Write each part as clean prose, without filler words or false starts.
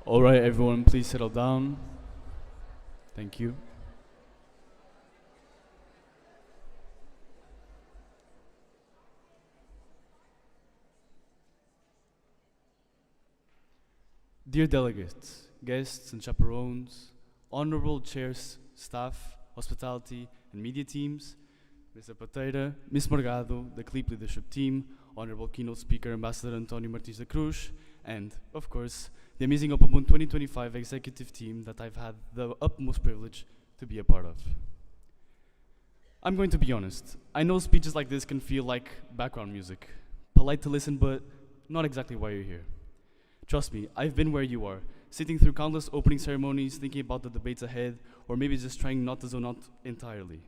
All right, everyone, please settle down. Thank you. Dear delegates, guests and chaperones, honorable chairs, staff, hospitality, and media teams, Mr. Pateira, Ms. Morgado, the CLEAP leadership team, honorable keynote speaker Ambassador Antonio Martins da Cruz, and, of course, the amazing OPOMUN 2025 executive team that I've had the utmost privilege to be a part of. I'm going to be honest. I know speeches like this can feel like background music, polite to listen, but not exactly why you're here. Trust me, I've been where you are, sitting through countless opening ceremonies, thinking about the debates ahead, or maybe just trying not to zone out entirely.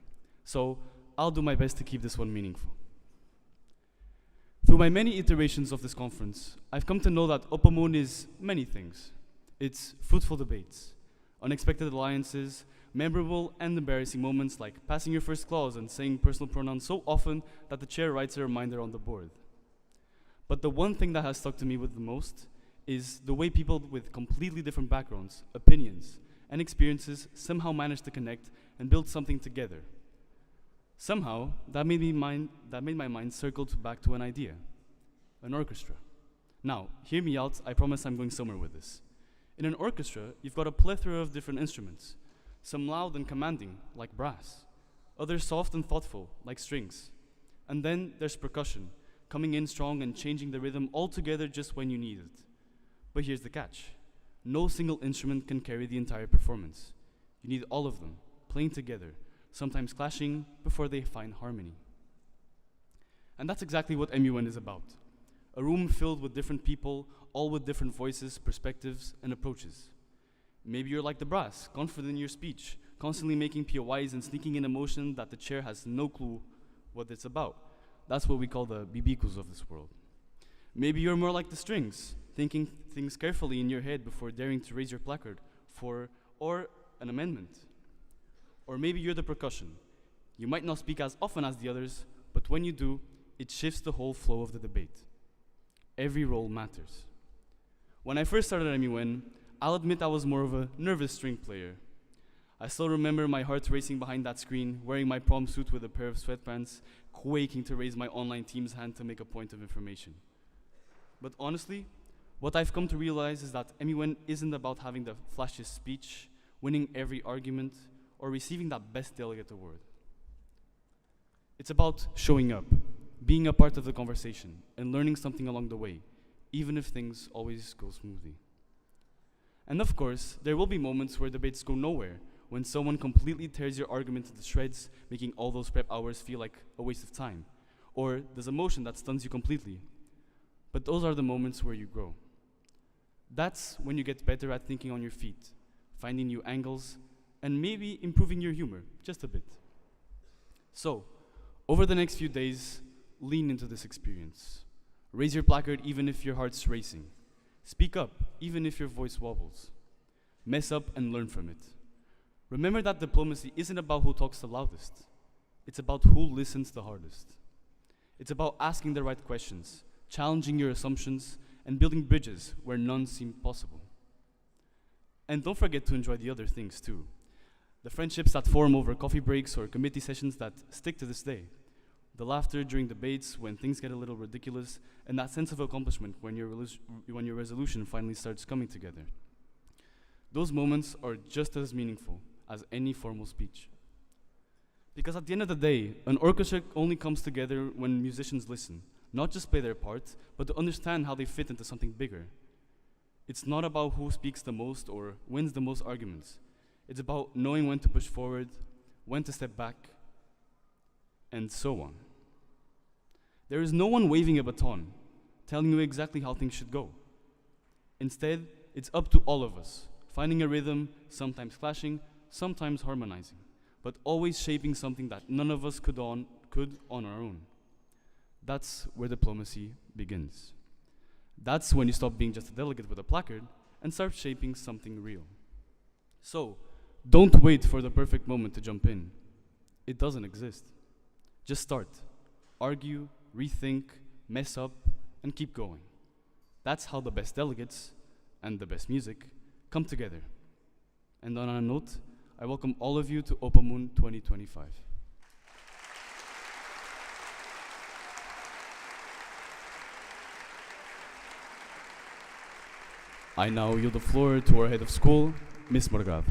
So, I'll do my best to keep this one meaningful. Through my many iterations of this conference, I've come to know that OPOMUN is many things. It's fruitful debates, unexpected alliances, memorable and embarrassing moments like passing your first clause and saying personal pronouns so often that the chair writes a reminder on the board. But the one thing that has stuck to me with the most is the way people with completely different backgrounds, opinions, and experiences somehow manage to connect and build something together. Somehow, that made my mind circle back to an idea, an orchestra. Now, hear me out, I promise I'm going somewhere with this. In an orchestra, you've got a plethora of different instruments, some loud and commanding, like brass, others soft and thoughtful, like strings. And then there's percussion, coming in strong and changing the rhythm altogether just when you need it. But here's the catch. No single instrument can carry the entire performance. You need all of them, playing together, sometimes clashing before they find harmony. And that's exactly what MUN is about. A room filled with different people, all with different voices, perspectives, and approaches. Maybe you're like the brass, confident in your speech, constantly making POIs and sneaking in emotion that the chair has no clue what it's about. That's what we call the bibicos of this world. Maybe you're more like the strings, thinking things carefully in your head before daring to raise your placard or an amendment. Or maybe you're the percussion. You might not speak as often as the others, but when you do, it shifts the whole flow of the debate. Every role matters. When I first started at MUN, I'll admit I was more of a nervous string player. I still remember my heart racing behind that screen, wearing my prom suit with a pair of sweatpants, quaking to raise my online team's hand to make a point of information. But honestly, what I've come to realize is that MUN isn't about having the flashiest speech, winning every argument, or receiving that best delegate award. It's about showing up, being a part of the conversation, and learning something along the way, even if things always go smoothly. And of course, there will be moments where debates go nowhere, when someone completely tears your argument into shreds, making all those prep hours feel like a waste of time, or there's a motion that stuns you completely. But those are the moments where you grow. That's when you get better at thinking on your feet, finding new angles, and maybe improving your humor just a bit. So, over the next few days, lean into this experience. Raise your placard even if your heart's racing. Speak up even if your voice wobbles. Mess up and learn from it. Remember that diplomacy isn't about who talks the loudest. It's about who listens the hardest. It's about asking the right questions, challenging your assumptions, and building bridges where none seem possible. And don't forget to enjoy the other things too. The friendships that form over coffee breaks or committee sessions that stick to this day. The laughter during debates when things get a little ridiculous, and that sense of accomplishment when your resolution finally starts coming together. Those moments are just as meaningful as any formal speech. Because at the end of the day, an orchestra only comes together when musicians listen, not just play their part, but to understand how they fit into something bigger. It's not about who speaks the most or wins the most arguments. It's about knowing when to push forward, when to step back, and so on. There is no one waving a baton, telling you exactly how things should go. Instead, it's up to all of us, finding a rhythm, sometimes clashing, sometimes harmonizing, but always shaping something that none of us could on our own. That's where diplomacy begins. That's when you stop being just a delegate with a placard and start shaping something real. So, don't wait for the perfect moment to jump in. It doesn't exist. Just start. Argue, rethink, mess up, and keep going. That's how the best delegates and the best music come together. And on a note, I welcome all of you to OPOMUN 2025. I now yield the floor to our head of school, Ms. Morgado.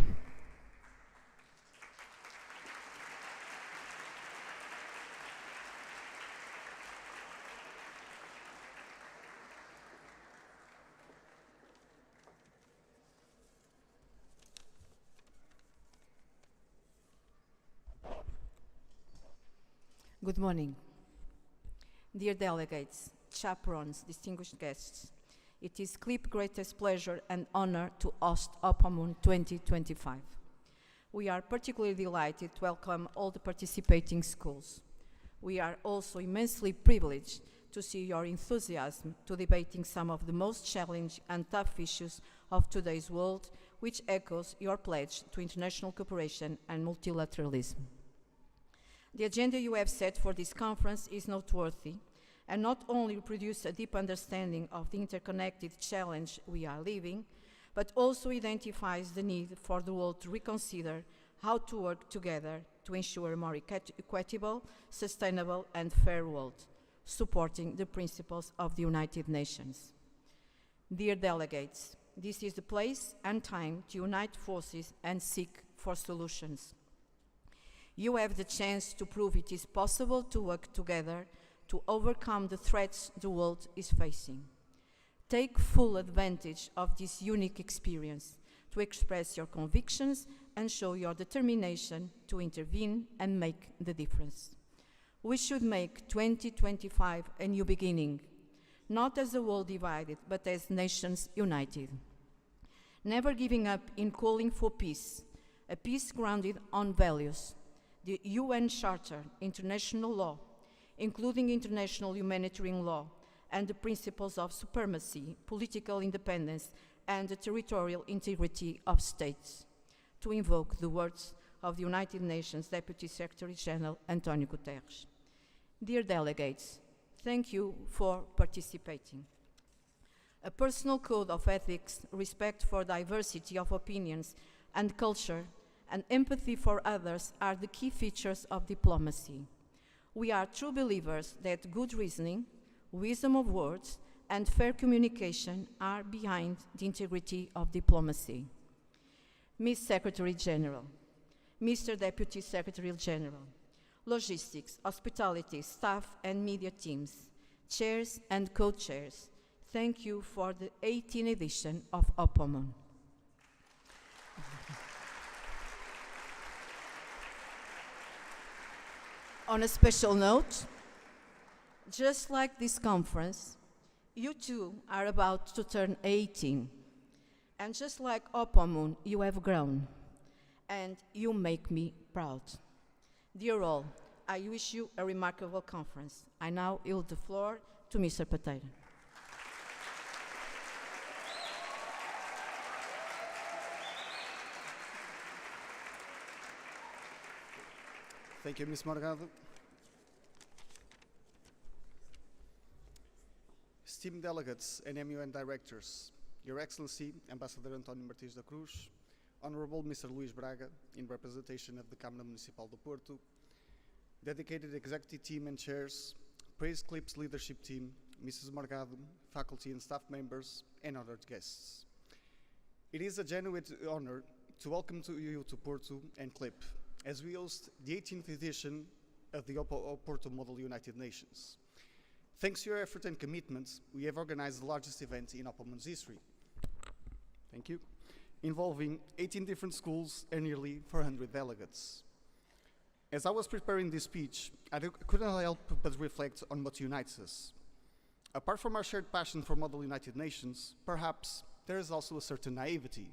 Good morning. Dear delegates, chaperones, distinguished guests, it is CLIP's greatest pleasure and honor to host OPOMUN 2025. We are particularly delighted to welcome all the participating schools. We are also immensely privileged to see your enthusiasm to debating some of the most challenging and tough issues of today's world, which echoes your pledge to international cooperation and multilateralism. The agenda you have set for this conference is noteworthy and not only produces a deep understanding of the interconnected challenge we are living, but also identifies the need for the world to reconsider how to work together to ensure a more equitable, sustainable, and fair world, supporting the principles of the United Nations. Dear delegates, this is the place and time to unite forces and seek for solutions. You have the chance to prove it is possible to work together to overcome the threats the world is facing. Take full advantage of this unique experience to express your convictions and show your determination to intervene and make the difference. We should make 2025 a new beginning, not as a world divided, but as nations united. Never giving up in calling for peace, a peace grounded on values, the UN Charter, international law, including international humanitarian law, and the principles of supremacy, political independence, and the territorial integrity of states, to invoke the words of the United Nations Deputy Secretary General António Guterres. Dear delegates, thank you for participating. A personal code of ethics, respect for diversity of opinions and culture, and empathy for others are the key features of diplomacy. We are true believers that good reasoning, wisdom of words, and fair communication are behind the integrity of diplomacy. Ms. Secretary General, Mr. Deputy Secretary General, logistics, hospitality, staff and media teams, chairs and co-chairs, thank you for the 18th edition of OPOMUN. On a special note, just like this conference, you too are about to turn 18. And just like OPOMUN, you have grown. And you make me proud. Dear all, I wish you a remarkable conference. I now yield the floor to Mr. Pateira. Thank you, Ms. Morgado. Esteemed delegates and MUN directors, Your Excellency, Ambassador António Martins da Cruz, Honorable Mr. Luís Braga, in representation of the Câmara Municipal do Porto, dedicated executive team and chairs, praise CLIP's leadership team, Mrs. Morgado, faculty and staff members, and honored guests. It is a genuine honor to welcome you to Porto and CLIP, as we host the 18th edition of the Porto Model United Nations. Thanks to your effort and commitment, we have organized the largest event in OPOMUN's history. Thank you. Involving 18 different schools and nearly 400 delegates. As I was preparing this speech, I couldn't help but reflect on what unites us. Apart from our shared passion for Model United Nations, perhaps there is also a certain naivety.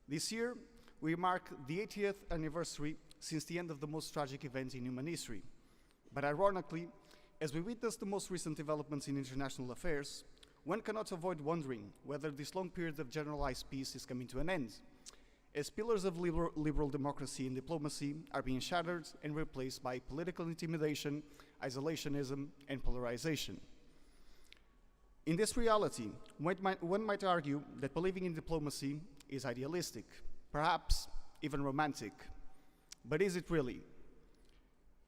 This year, we mark the 80th anniversary since the end of the most tragic event in human history. But ironically, as we witness the most recent developments in international affairs, one cannot avoid wondering whether this long period of generalized peace is coming to an end, as pillars of liberal democracy and diplomacy are being shattered and replaced by political intimidation, isolationism, and polarization. In this reality, one might argue that believing in diplomacy is idealistic, perhaps even romantic. But is it really?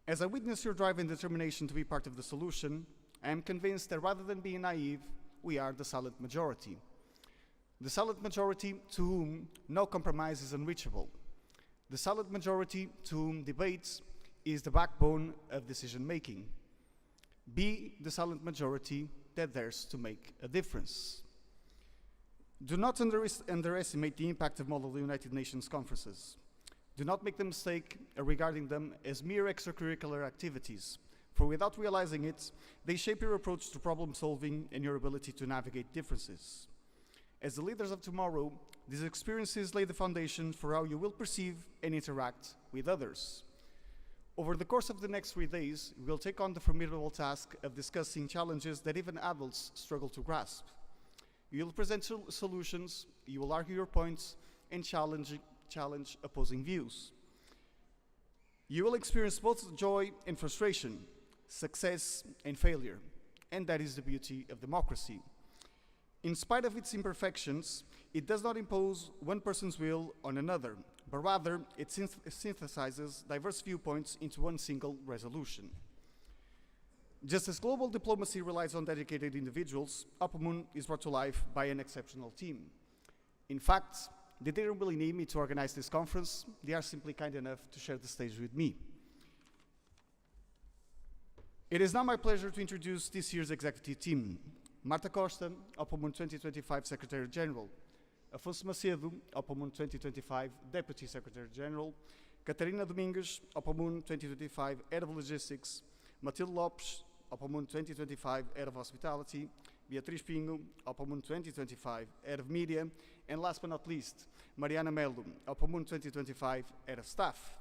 As I witness your drive and determination to be part of the solution, I am convinced that rather than being naive, we are the silent majority. The silent majority to whom no compromise is unreachable. The silent majority to whom debate is the backbone of decision making. Be the silent majority that dares to make a difference. Do not underestimate the impact of Model United Nations conferences. Do not make the mistake of regarding them as mere extracurricular activities, for without realizing it, they shape your approach to problem solving and your ability to navigate differences. As the leaders of tomorrow, these experiences lay the foundation for how you will perceive and interact with others. Over the course of the next 3 days, we will take on the formidable task of discussing challenges that even adults struggle to grasp. You will present solutions, you will argue your points, and challenge opposing views. You will experience both joy and frustration, success and failure, and that is the beauty of democracy. In spite of its imperfections, it does not impose one person's will on another, but rather it synthesizes diverse viewpoints into one single resolution. Just as global diplomacy relies on dedicated individuals, OPOMUN is brought to life by an exceptional team. In fact, they didn't really need me to organize this conference. They are simply kind enough to share the stage with me. It is now my pleasure to introduce this year's executive team. Marta Costa, OPOMUN 2025 Secretary General. Afonso Macedo, OPOMUN 2025 Deputy Secretary General. Catarina Domingues, OPOMUN 2025 Head of Logistics. Matilde Lopes, OPOMUN 2025 Head of Hospitality. Beatriz Pinho, OPOMUN 2025 Head of Media. And last but not least, Mariana Melo, OPOMUN 2025 Head of Staff.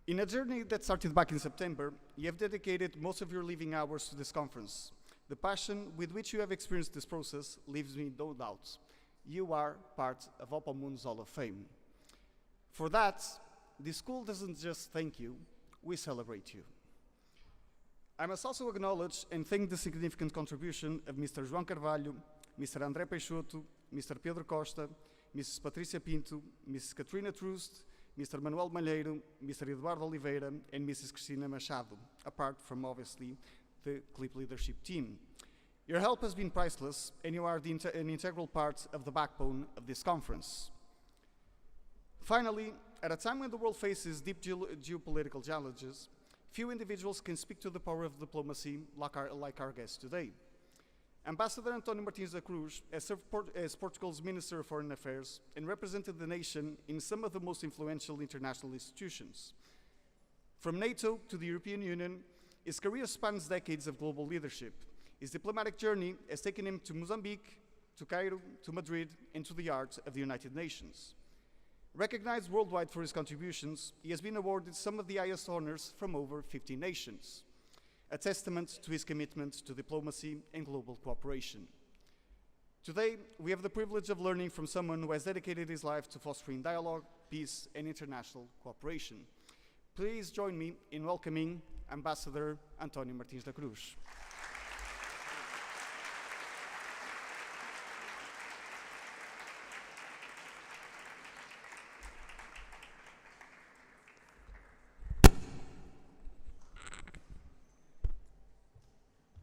In a journey that started back in September, you have dedicated most of your leaving hours to this conference. The passion with which you have experienced this process leaves me no doubt. You are part of OPOMUN's Hall of Fame. For that, this school doesn't just thank you, we celebrate you. I must also acknowledge and thank the significant contribution of Mr. João Carvalho, Mr. André Peixoto, Mr. Pedro Costa, Mrs. Patrícia Pinto, Mrs. Katrina Trust, Mr. Manuel Malheiro, Mr. Eduardo Oliveira, and Mrs. Cristina Machado, apart from, obviously, the CLIP leadership team. Your help has been priceless, and you are an integral part of the backbone of this conference. Finally, at a time when the world faces deep geopolitical challenges, few individuals can speak to the power of diplomacy like our guest today. Ambassador António Martins da Cruz has served as Portugal's Minister of Foreign Affairs and represented the nation in some of the most influential international institutions. From NATO to the European Union, his career spans decades of global leadership. His diplomatic journey has taken him to Mozambique, to Cairo, to Madrid, and to the heart of the United Nations. Recognized worldwide for his contributions, he has been awarded some of the highest honors from over 50 nations, a testament to his commitment to diplomacy and global cooperation. Today, we have the privilege of learning from someone who has dedicated his life to fostering dialogue, peace, and international cooperation. Please join me in welcoming Ambassador António Martins da Cruz.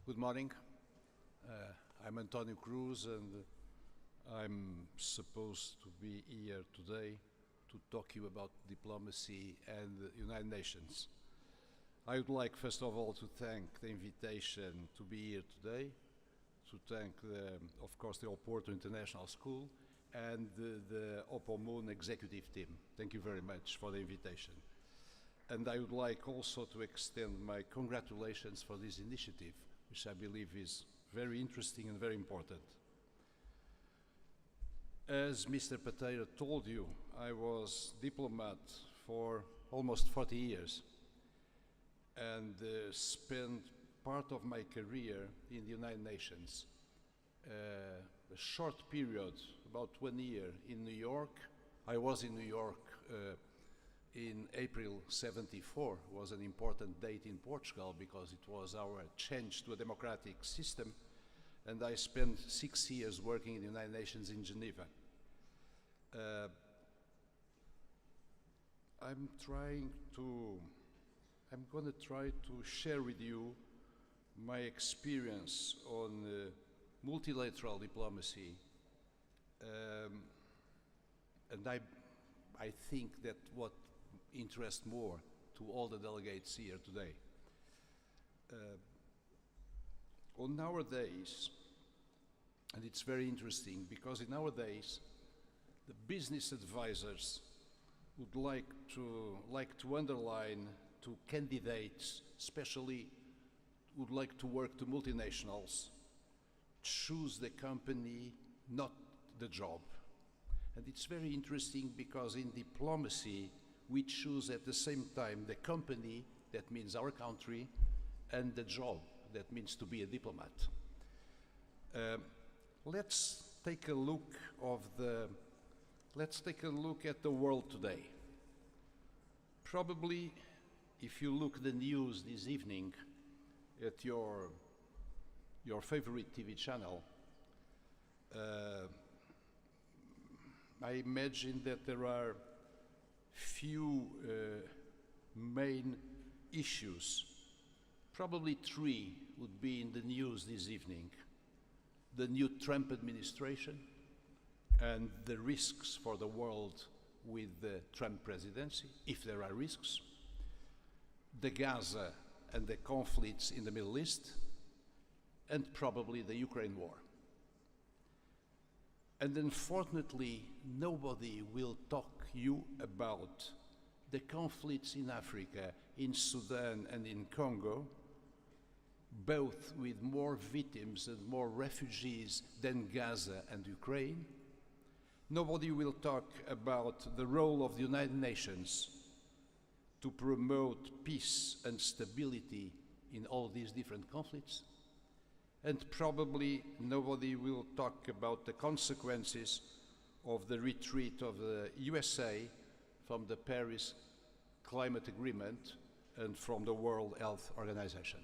Good morning. I'm António Cruz, and I'm supposed to be here today to talk to you about diplomacy and the United Nations. I would like, first of all, to thank the invitation to be here today, to thank, of course, the Oporto International School and the OPOMUN executive team. Thank you very much for the invitation. And I would like also to extend my congratulations for this initiative, which I believe is very interesting and very important. As Mr. Pateira told you, I was diplomat for almost 40 years and spent part of my career in the United Nations. A short period, about 1 year in New York. I was in New York in April '74. Was an important date in Portugal because it was our change to a democratic system, and I spent 6 years working in the United Nations in Geneva. Uh, I'm going to try to share with you my experience on multilateral diplomacy, and I think that what interests more to all the delegates here today. On nowadays, and it's very interesting because in our days, the business advisors would like to underline to candidates, especially would like to work to multinationals, choose the company, not the job. And it's very interesting because in diplomacy, we choose at the same time the company, that means our country, and the job, that means to be a diplomat. Let's take a look at the world today. Probably, if you look at the news this evening at your favorite TV channel, I imagine that there are few main issues. Probably three would be in the news this evening. The new Trump administration and the risks for the world with the Trump presidency, if there are risks. The Gaza and the conflicts in the Middle East, and probably the Ukraine war. And unfortunately, nobody will talk you about the conflicts in Africa, in Sudan and in Congo, both with more victims and more refugees than Gaza and Ukraine. Nobody will talk about the role of the United Nations to promote peace and stability in all these different conflicts. And probably nobody will talk about the consequences of the retreat of the USA from the Paris Climate Agreement and from the World Health Organization.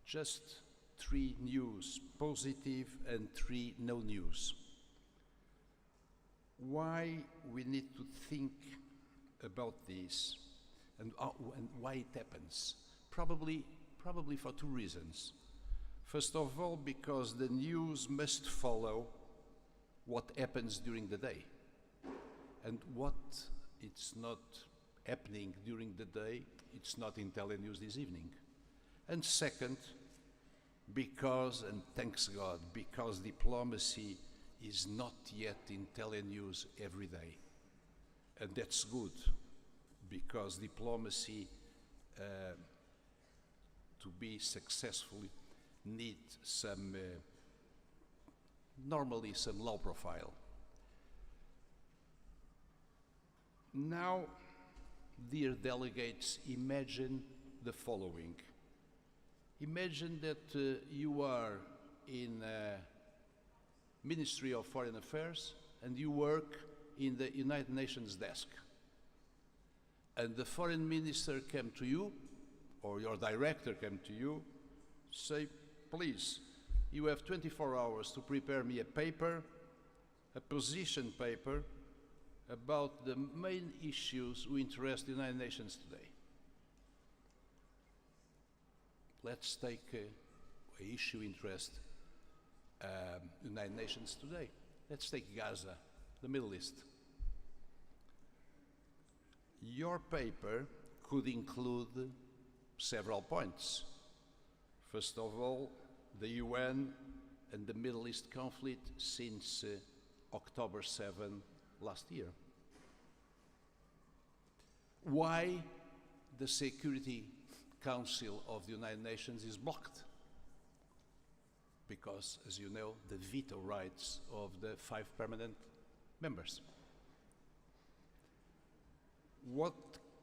Just three news, positive, and three no news. Why we need to think about this and why it happens? Probably for two reasons. First of all, because the news must follow what happens during the day. And what it's not happening during the day, it's not in telenews this evening. And second, because, and thanks God, because diplomacy is not yet in telenews every day. And that's good, because diplomacy to be successful needs some, normally some low profile. Now, dear delegates, imagine the following. Imagine that you are in Ministry of Foreign Affairs and you work in the United Nations desk. And the foreign minister came to you, or your director came to you, say, please, you have 24 hours to prepare me a paper, a position paper, about the main issues who interest the United Nations today. Let's take an issue interest United Nations today. Let's take Gaza, the Middle East. Your paper could include several points. First of all, the UN and the Middle East conflict since October 7 last year. Why the Security Council of the United Nations is blocked? Because, as you know, the veto rights of the 5 permanent members. What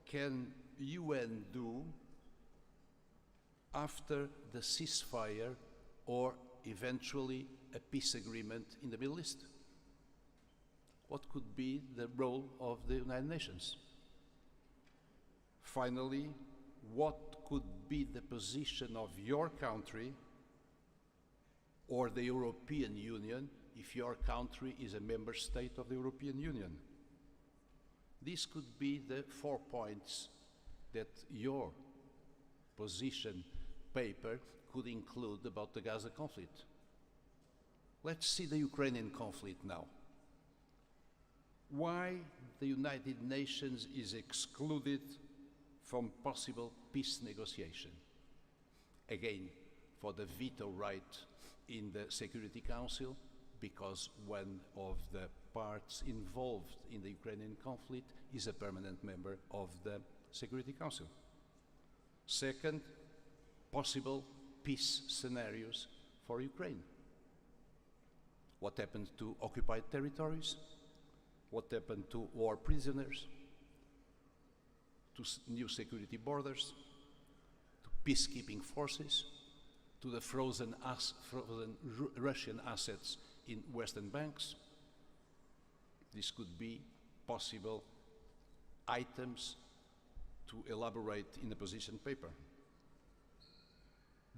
can UN do after the ceasefire or eventually a peace agreement in the Middle East? What could be the role of the United Nations? Finally, what could be the position of your country or the European Union if your country is a member state of the European Union. This could be the 4 points that your position paper could include about the Gaza conflict. Let's see the Ukrainian conflict now. Why the United Nations is excluded from possible peace negotiation? Again, for the veto right in the Security Council, because one of the parts involved in the Ukrainian conflict is a permanent member of the Security Council. Second, possible peace scenarios for Ukraine. What happened to occupied territories? What happened to war prisoners? To new security borders? To peacekeeping forces? To the frozen Russian assets in Western banks? This could be possible items to elaborate in a position paper.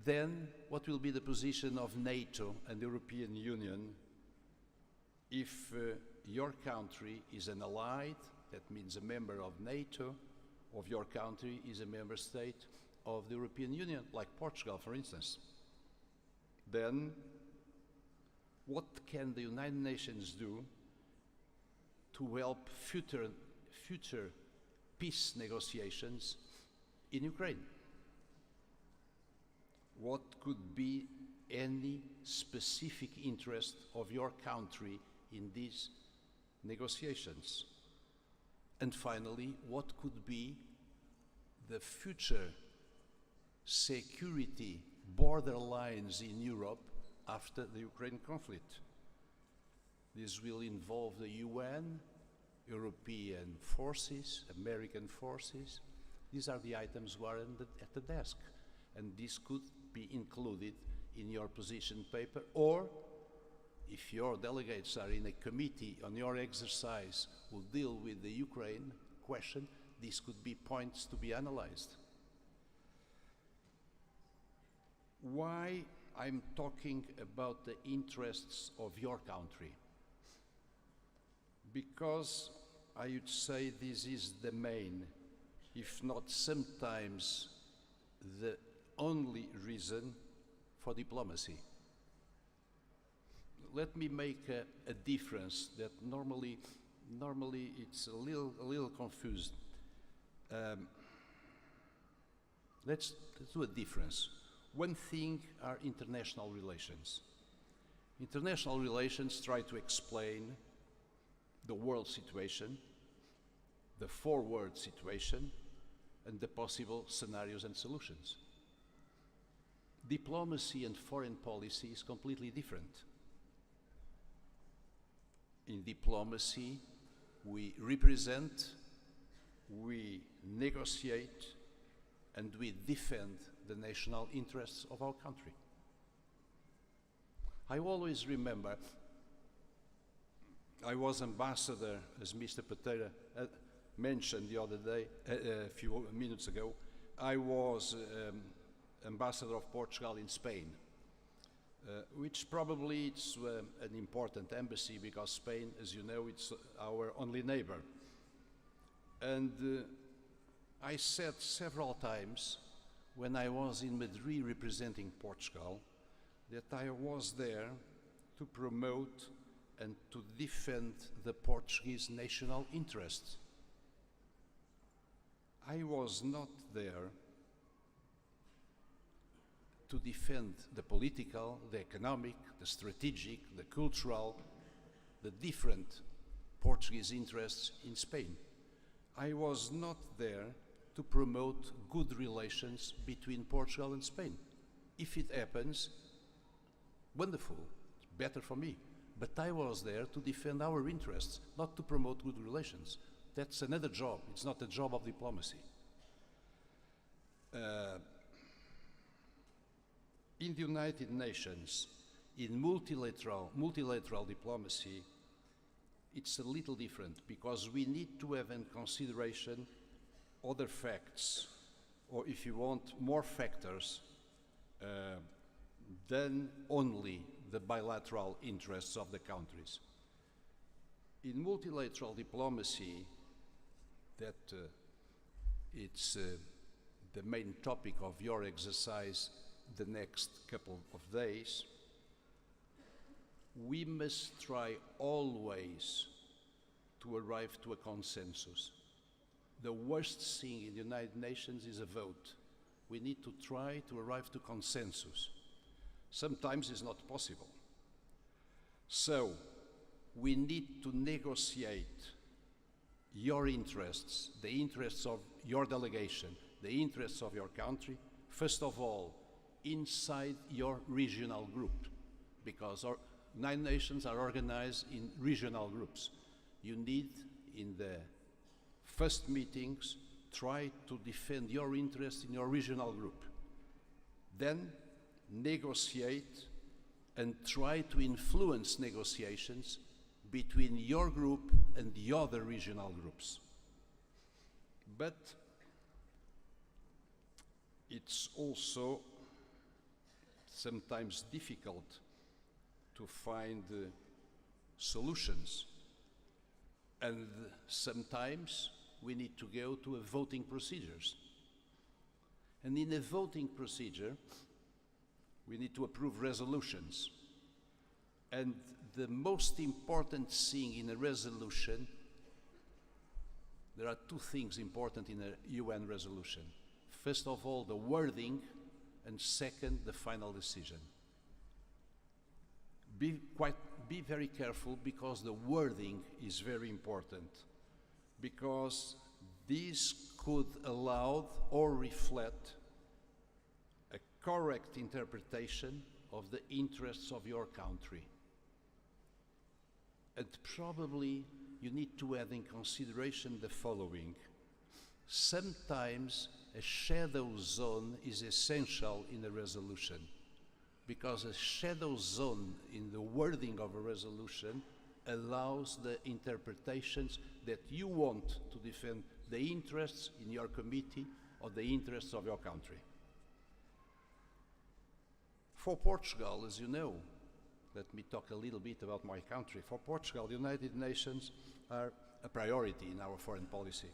Then, what will be the position of NATO and the European Union if your country is an allied, that means a member of NATO, of your country is a member state of the European Union, like Portugal, for instance? Then, what can the United Nations do to help future peace negotiations in Ukraine? What could be any specific interest of your country in these negotiations? And finally, what could be the future security border lines in Europe after the Ukraine conflict? This will involve the UN, European forces, American forces. These are the items who are at the desk, and this could be included in your position paper, or if your delegates are in a committee on your exercise who deal with the Ukraine question, this could be points to be analyzed. Why I'm talking about the interests of your country? Because I would say this is the main, if not sometimes the only reason for diplomacy. Let me make a difference that normally it's a little confused. Let's do a difference. One thing are international relations. International relations try to explain the world situation, the forward situation, and the possible scenarios and solutions. Diplomacy and foreign policy is completely different. In diplomacy, we represent, we negotiate, and we defend the national interests of our country. I always remember, I was ambassador, as Mr. Pereira mentioned the other day, a few minutes ago, I was ambassador of Portugal in Spain, which probably it's an important embassy because Spain, as you know, it's our only neighbor. And I said several times when I was in Madrid representing Portugal that I was there to promote and to defend the Portuguese national interests. I was not there to defend the political, the economic, the strategic, the cultural, the different Portuguese interests in Spain. I was not there to promote good relations between Portugal and Spain. If it happens, wonderful, it's better for me. But I was there to defend our interests, not to promote good relations. That's another job. It's not a job of diplomacy. In the United Nations, in multilateral diplomacy, it's a little different because we need to have in consideration other facts, or if you want, more factors than only the bilateral interests of the countries. In multilateral diplomacy, that it's the main topic of your exercise the next couple of days, we must try always to arrive to a consensus. The worst thing in the United Nations is a vote. We need to try to arrive to consensus. Sometimes it's not possible. So, we need to negotiate your interests, the interests of your delegation, the interests of your country, first of all, inside your regional group, because our 9 nations are organized in regional groups. You need, in the first meetings, try to defend your interests in your regional group. Then negotiate and try to influence negotiations between your group and the other regional groups. But it's also sometimes difficult to find solutions. And sometimes we need to go to a voting procedures. And in a voting procedure, we need to approve resolutions. And the most important thing in a resolution, there are 2 things important in a UN resolution. First of all, the wording, and second, the final decision. Be very careful, because the wording is very important, because this could allow or reflect a correct interpretation of the interests of your country. And probably you need to have in consideration the following. Sometimes a shadow zone is essential in a resolution, because a shadow zone in the wording of a resolution allows the interpretations that you want to defend the interests in your committee or the interests of your country. For Portugal, as you know, let me talk a little bit about my country. For Portugal, the United Nations are a priority in our foreign policy.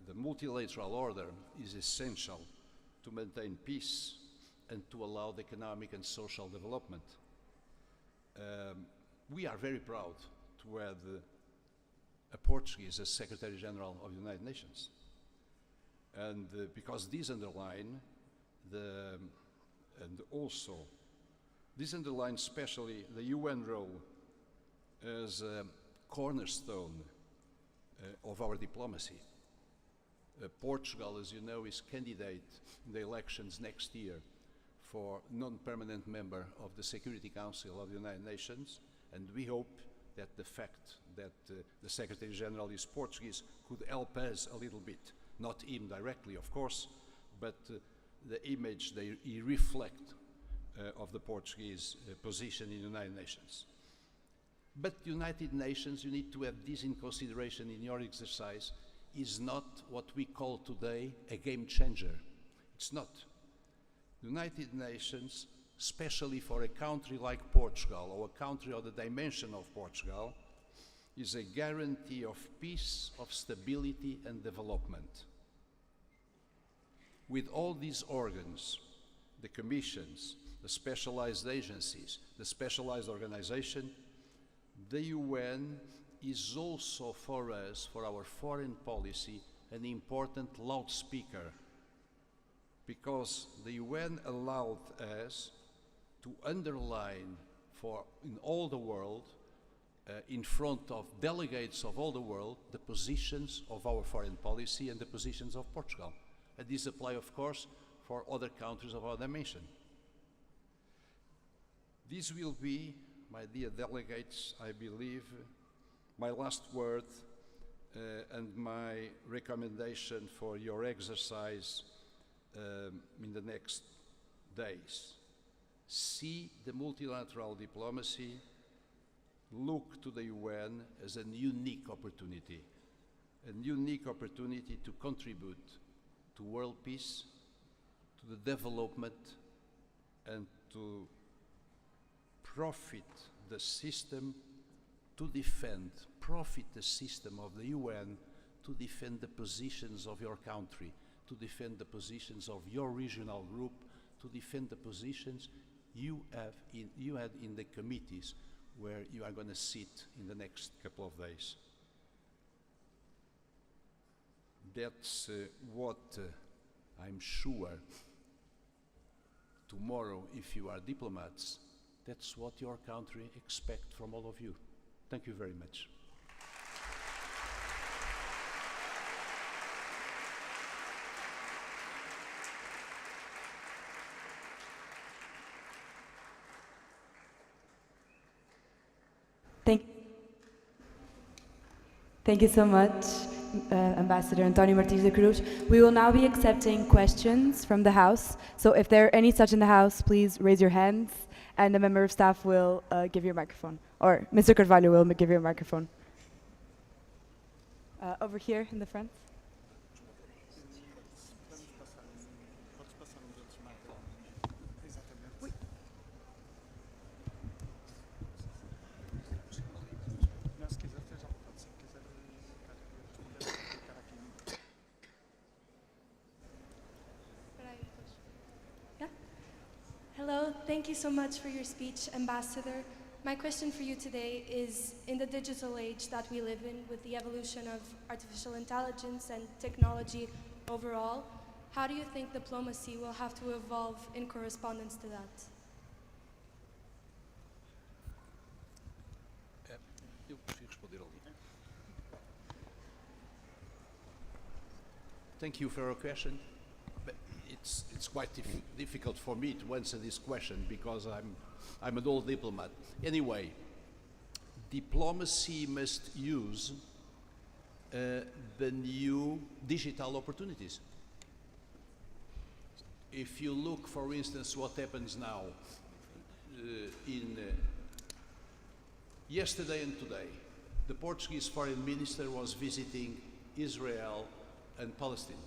The multilateral order is essential to maintain peace and to allow the economic and social development. We are very proud to have a Portuguese as Secretary General of the United Nations. And because these underline this underlines especially the UN role as a cornerstone of our diplomacy. Portugal, as you know, is candidate in the elections next year for non-permanent member of the Security Council of the United Nations, and we hope that the fact that the Secretary General is Portuguese could help us a little bit, not him directly, of course, but the image he reflects of the Portuguese position in the United Nations. But United Nations, you need to have this in consideration in your exercise, is not what we call today a game changer. It's not. United Nations, especially for a country like Portugal, or a country of the dimension of Portugal, is a guarantee of peace, of stability and development. With all these organs, the commissions, the specialized agencies, the specialized organization, the UN is also for us, for our foreign policy, an important loudspeaker, because the UN allowed us to underline in all the world, in front of delegates of all the world, the positions of our foreign policy and the positions of Portugal. And this applies, of course, for other countries of our dimension. This will be, my dear delegates, I believe, my last word and my recommendation for your exercise in the next days. See the multilateral diplomacy, look to the UN as a unique opportunity to contribute to world peace, to the development, and to profit the system of the UN to defend the positions of your country, to defend the positions of your regional group, to defend the positions you had in the committees where you are going to sit in the next couple of days. That's what I'm sure tomorrow, if you are diplomats, that's what your country expects from all of you. Thank you very much. Thank you so much, Ambassador António Martins da Cruz. We will now be accepting questions from the House. So if there are any such in the House, please raise your hands and a member of staff will give you a microphone. Or Mr. Carvalho will give you a microphone. Over here in the front. Hello, thank you so much for your speech, Ambassador. My question for you today is, in the digital age that we live in, with the evolution of artificial intelligence and technology overall, how do you think diplomacy will have to evolve in correspondence to that? Eu preciso responder ali. Thank you for your question. But it's quite difficult for me to answer this question because I'm an old diplomat. Anyway, diplomacy must use the new digital opportunities. If you look, for instance, what happens now yesterday and today, the Portuguese foreign minister was visiting Israel and Palestine.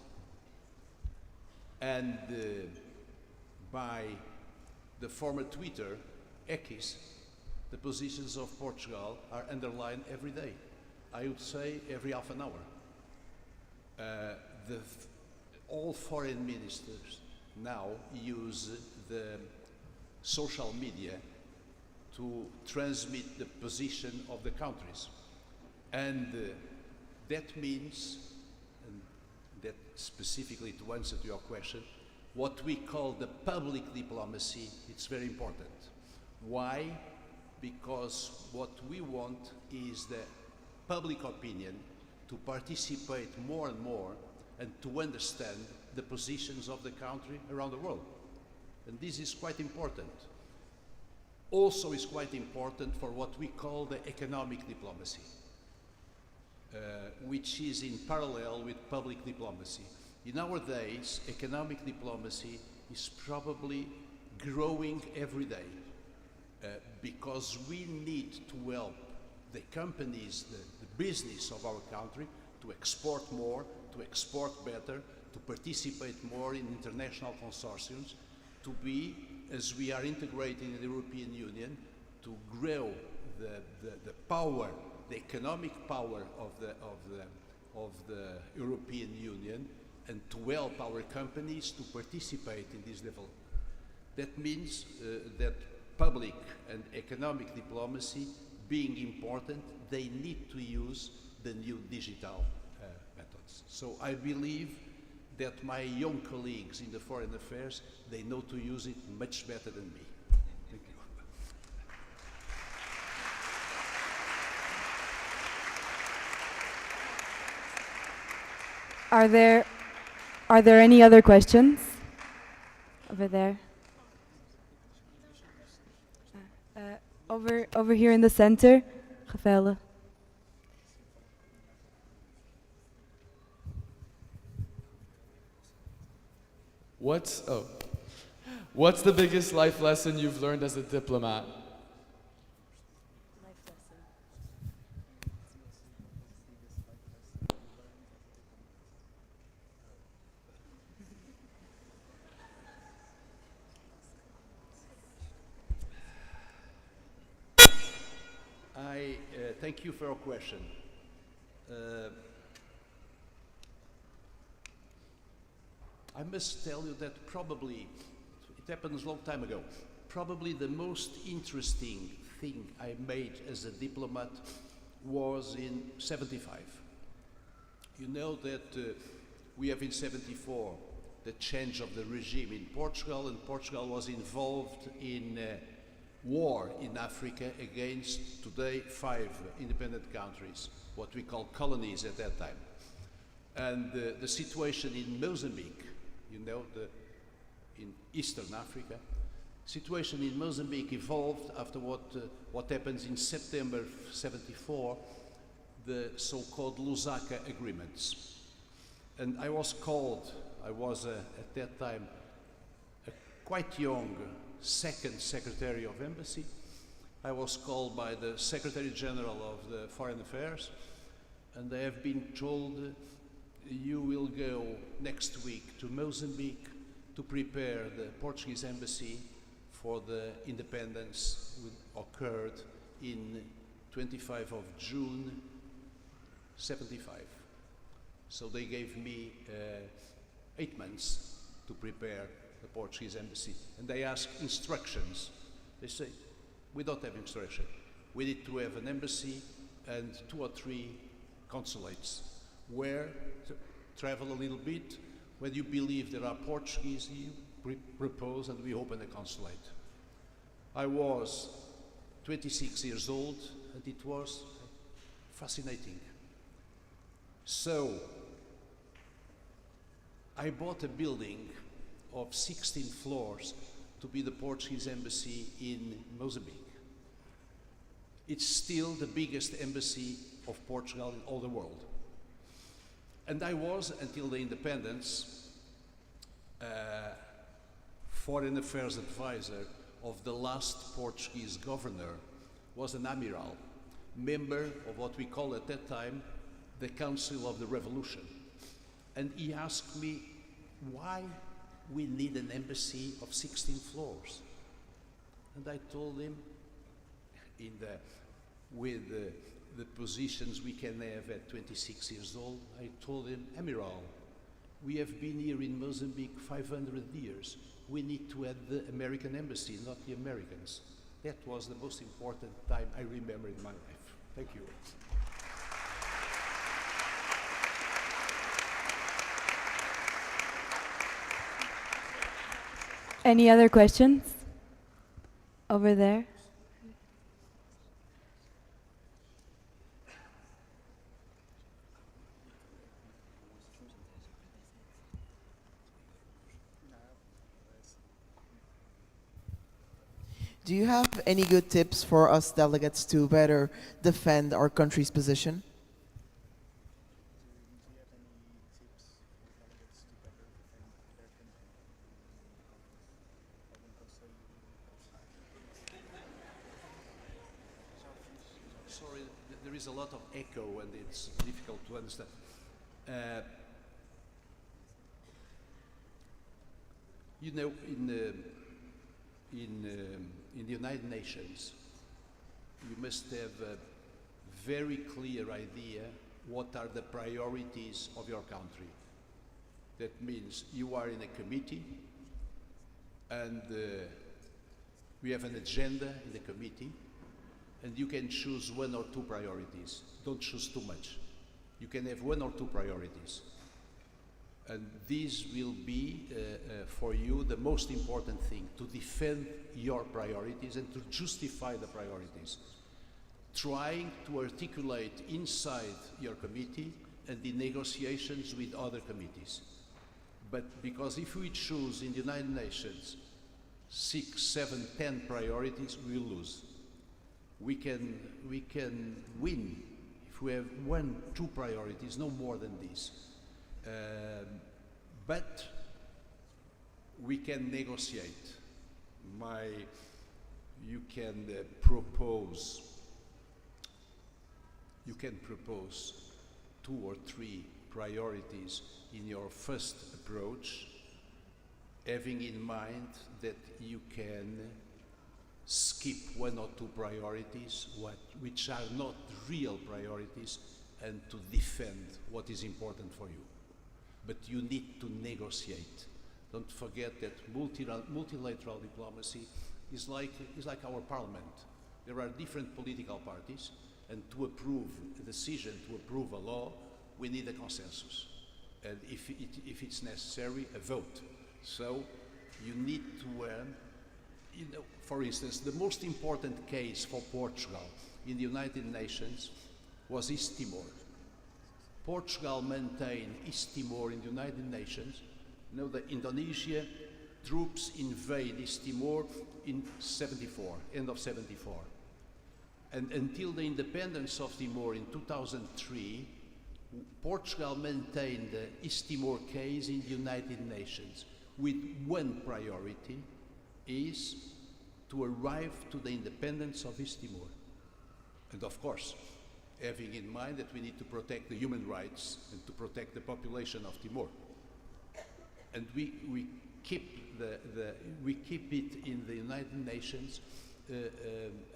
And by the former Twitter, X, the positions of Portugal are underlined every day. I would say every half an hour. All foreign ministers now use the social media to transmit the position of the countries. And that means, and that specifically to answer to your question, what we call the public diplomacy, it's very important. Why? Because what we want is the public opinion to participate more and more and to understand the positions of the country around the world. And this is quite important. Also is quite important for what we call the economic diplomacy, which is in parallel with public diplomacy. In our days, economic diplomacy is probably growing every day because we need to help the companies, the business of our country to export more, to export better, to participate more in international consortiums, to be, as we are integrating in the European Union, to grow the power, the economic power of the European Union, and to help our companies to participate in this development. That means that public and economic diplomacy, being important, they need to use the new digital methods. So I believe that my young colleagues in the foreign affairs, they know to use it much better than me. Thank you. Are there any other questions? Over there. Over here in the center, Rafaela. What's the biggest life lesson you've learned as a diplomat? thank you for your question. I must tell you that probably, it happened a long time ago, probably the most interesting thing I made as a diplomat was in '75. You know that we have in '74 the change of the regime in Portugal, and Portugal was involved in war in Africa against today 5 independent countries, what we call colonies at that time. And the situation in Mozambique, you know, in Eastern Africa, situation in Mozambique evolved after what happens in September '74, the so-called Lusaka agreements. And I was called, I was at that time a quite young second Secretary of Embassy. I was called by the Secretary General of the Foreign Affairs, and I have been told you will go next week to Mozambique to prepare the Portuguese embassy for the independence which occurred in 25 of June '75. So they gave me 8 months to prepare the Portuguese embassy, and they asked instructions. They say, we don't have instruction. We need to have an embassy and 2 or 3 consulates where travel a little bit. When you believe there are Portuguese, you propose and we open a consulate. I was 26 years old and it was fascinating. So I bought a building of 16 floors to be the Portuguese embassy in Mozambique. It's still the biggest embassy of Portugal in all the world. And I was, until the independence, foreign affairs advisor of the last Portuguese governor, was an amiral, member of what we call at that time the Council of the Revolution. And he asked me why we need an embassy of 16 floors. And I told him, with the positions we can have at 26 years old, I told him, Amiral, we have been here in Mozambique 500 years. We need to have the American embassy, not the Americans. That was the most important time I remember in my life. Thank you. Any other questions? Over there. Do you have any good tips for us delegates to better defend our country's position? Sorry, there is a lot of echo and it's difficult to understand. You know, in the United Nations, you must have a very clear idea what are the priorities of your country. That means you are in a committee and we have an agenda in the committee and you can choose 1 or 2 priorities. Don't choose too much. You can have 1 or 2 priorities. And this will be, for you, the most important thing, to defend your priorities and to justify the priorities. Trying to articulate inside your committee and in negotiations with other committees. But because if we choose in the United Nations 6, 7, 10 priorities, we will lose. We can win if we have 1, 2 priorities, no more than this. But we can negotiate. You can propose 2 or 3 priorities in your first approach, having in mind that you can skip one or two priorities which are not real priorities and to defend what is important for you. But you need to negotiate. Don't forget that multilateral diplomacy is like our parliament. There are different political parties, and to approve a decision, to approve a law, we need a consensus. And if it's necessary, a vote. So you need to for instance, the most important case for Portugal in the United Nations was East Timor. Portugal maintained East Timor in the United Nations. You know that Indonesia troops invade East Timor in '74, end of '74. And until the independence of Timor in 2003, Portugal maintained the East Timor case in the United Nations with one priority, is to arrive to the independence of East Timor. And of course, having in mind that we need to protect the human rights and to protect the population of Timor. And we keep it in the United Nations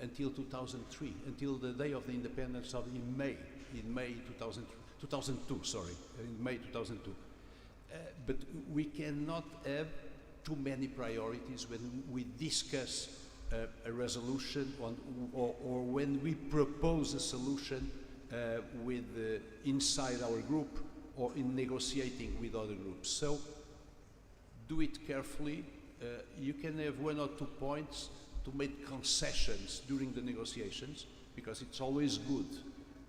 until 2003, until the day of the independence in May 2002, in May 2002. But we cannot have too many priorities when we discuss a resolution or when we propose a solution inside our group or in negotiating with other groups. So do it carefully. You can have one or 2 points to make concessions during the negotiations, because it's always good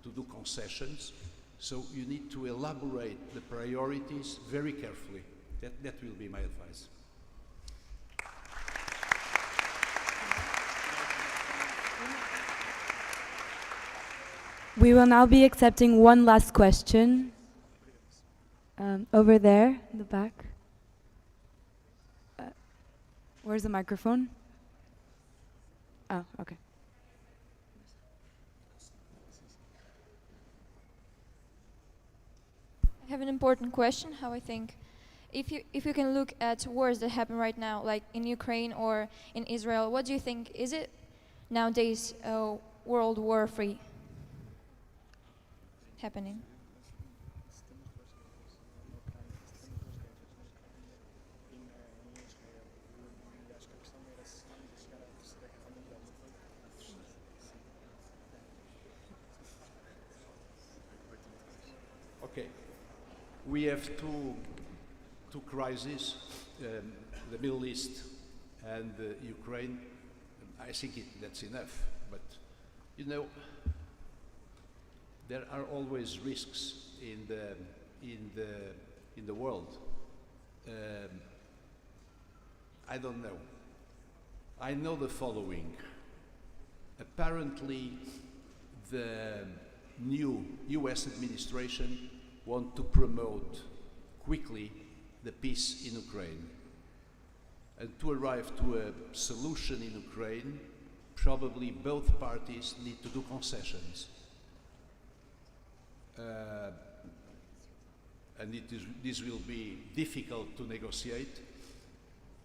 to do concessions. So you need to elaborate the priorities very carefully. That will be my advice. We will now be accepting one last question. Over there, in the back. Where's the microphone? Oh, okay. I have an important question. How I think, if you can look at wars that happen right now, like in Ukraine or in Israel, what do you think? Is it nowadays World War III happening? Okay, we have two crises, the Middle East and Ukraine. I think that's enough, but you know, there are always risks in the world. I don't know. I know the following. Apparently, the new US administration want to promote quickly the peace in Ukraine. And to arrive to a solution in Ukraine, probably both parties need to do concessions. And this will be difficult to negotiate.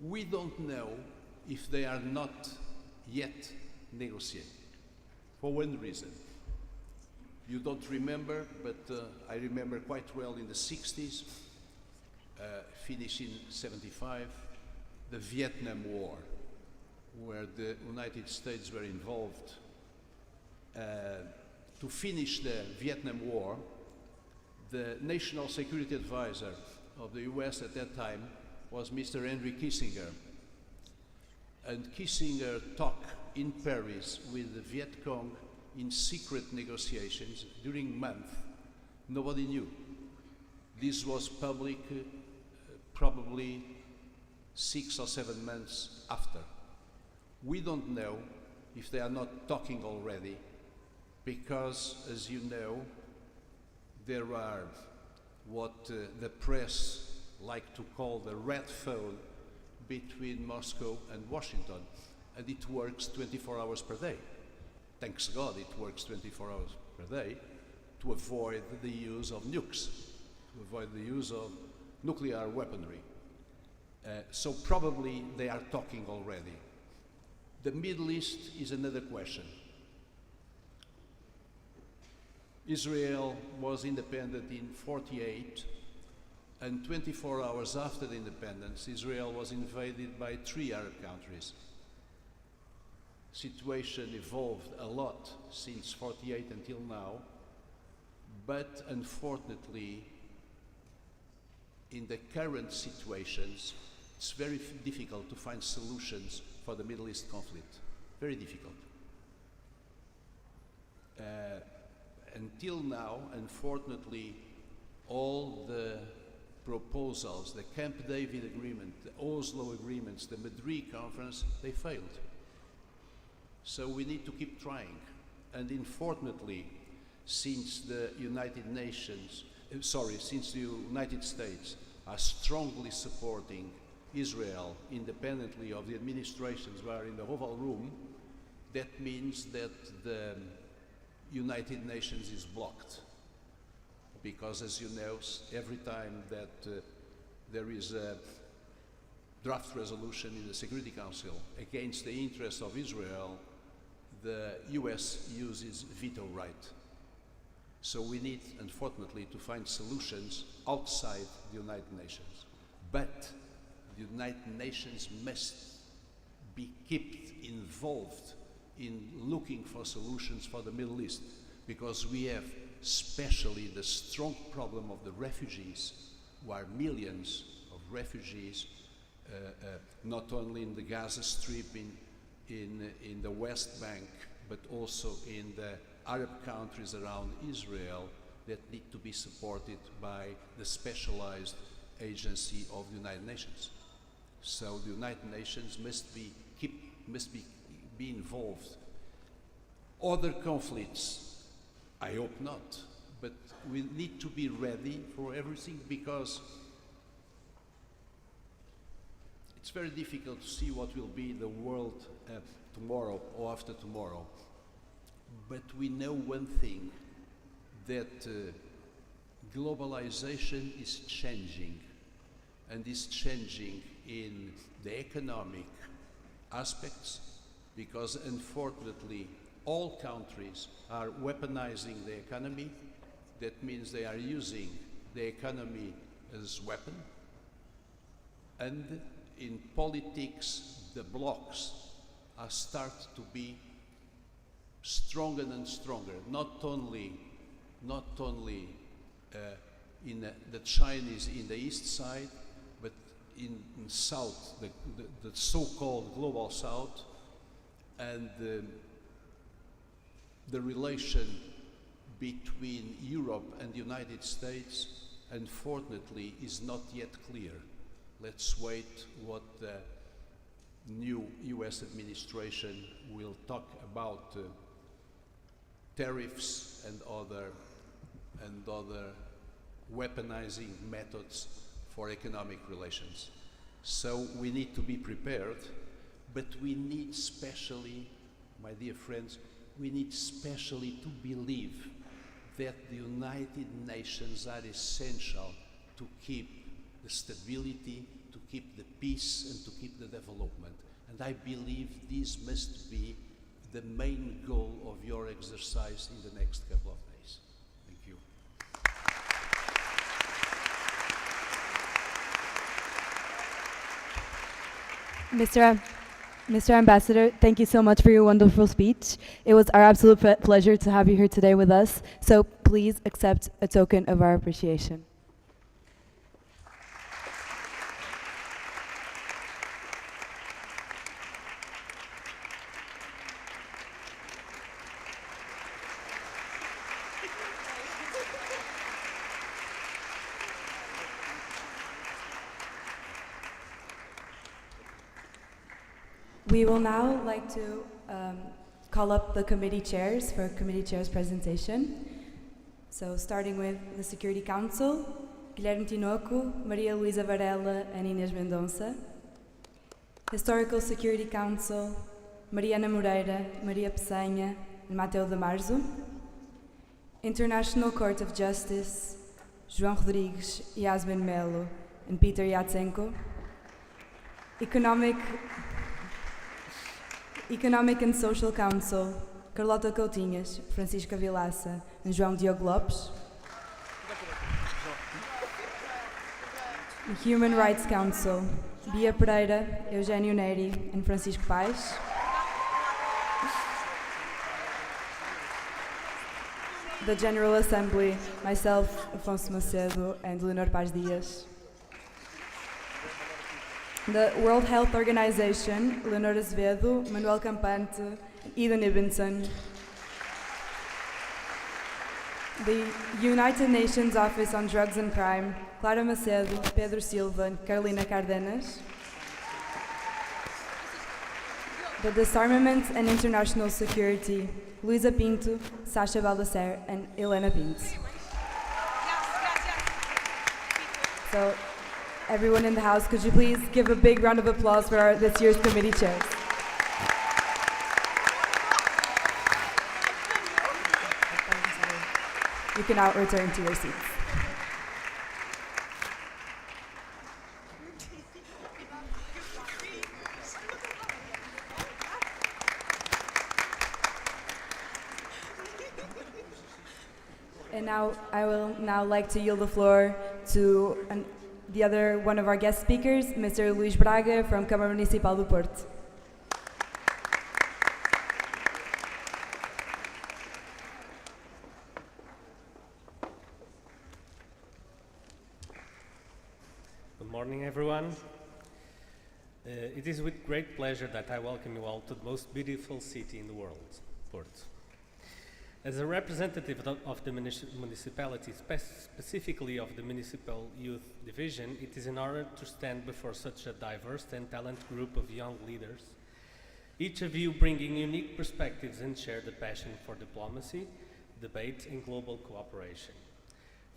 We don't know if they are not yet negotiating, for one reason. You don't remember, but I remember quite well in the 60s, finished in '75, the Vietnam War, where the United States were involved. To finish the Vietnam War, the National Security Advisor of the US at that time was Mr. Henry Kissinger. And Kissinger talked in Paris with the Viet Cong in secret negotiations during months. Nobody knew. This was public probably 6 or 7 months after. We don't know if they are not talking already, because, as you know, there are what the press like to call the red phone between Moscow and Washington, and it works 24 hours per day. Thanks God it works 24 hours per day to avoid the use of nukes, to avoid the use of nuclear weaponry. So probably they are talking already. The Middle East is another question. Israel was independent in 1948, and 24 hours after the independence, Israel was invaded by 3 Arab countries. Situation evolved a lot since 1948 until now, but unfortunately, in the current situations, it's very difficult to find solutions for the Middle East conflict. Very difficult. Until now, unfortunately, all the proposals, the Camp David Agreement, the Oslo agreements, the Madrid Conference, they failed. So we need to keep trying. And unfortunately, since the since the United States are strongly supporting Israel independently of the administrations who are in the Oval Room, that means that the United Nations is blocked. Because as you know, every time that there is a draft resolution in the Security Council against the interests of Israel, the US uses veto right. So we need, unfortunately, to find solutions outside the United Nations. But the United Nations must be kept involved in looking for solutions for the Middle East, because we have especially the strong problem of the refugees, who are millions of refugees, not only in the Gaza Strip, in the West Bank, but also in the Arab countries around Israel, that need to be supported by the specialized agency of the United Nations. So the United Nations must be involved. Other conflicts, I hope not, but we need to be ready for everything, because it's very difficult to see what will be the world tomorrow or after tomorrow. But we know one thing, that globalization is changing, and is changing in the economic aspects, because unfortunately all countries are weaponizing the economy. That means they are using the economy as weapon. And in politics, the blocks are start to be stronger and stronger, not only in the Chinese in the east side, but in south, the so-called global south, and the relation between Europe and the United States, unfortunately, is not yet clear. Let's wait what the new US administration will talk about tariffs and other weaponizing methods for economic relations. So we need to be prepared, but we need especially, my dear friends, we need especially to believe that the United Nations are essential to keep the stability, to keep the peace, and to keep the development. And I believe this must be the main goal of your exercise in the next couple of days. Thank you. Mr. Ambassador, thank you so much for your wonderful speech. It was our absolute pleasure to have you here today with us. So please accept a token of our appreciation. We will now like to call up the committee chairs for committee chairs presentation. So starting with the Security Council, Guilherme Tinoco, Maria Luisa Varela and Inês Mendonça. Historical Security Council, Mariana Moreira, Maria Peçanha and Mateo de Marzo. International Court of Justice, João Rodrigues, Yasmin Melo and Peter Yatsenko. Economic and Social Council, Carlota Coutinhas, Francisca Vilaça, and João Diogo Lopes. The Human Rights Council, Bia Pereira, Eugênio Neri, and Francisco Paes. The General Assembly, myself, Afonso Macedo, and Leonor Paz Dias. The World Health Organization, Leonor Azevedo, Manuel Campante, Eden Ibbenson. The United Nations Office on Drugs and Crime, Clara Macedo, Pedro Silva, and Carolina Cardenas. The Disarmament and International Security, Luisa Pinto, Sasha Baldassare, and Helena Pinto. So, everyone in the house, could you please give a big round of applause for this year's committee chairs? You can now return to your seats. And now I will like to yield the floor to the other one of our guest speakers, Mr. Luís Braga from Câmara Municipal do Porto. Good morning, everyone. It is with great pleasure that I welcome you all to the most beautiful city in the world, Porto. As a representative of the municipality, specifically of the Municipal Youth Division, it is an honor to stand before such a diverse and talented group of young leaders, each of you bringing unique perspectives and share the passion for diplomacy, debate, and global cooperation.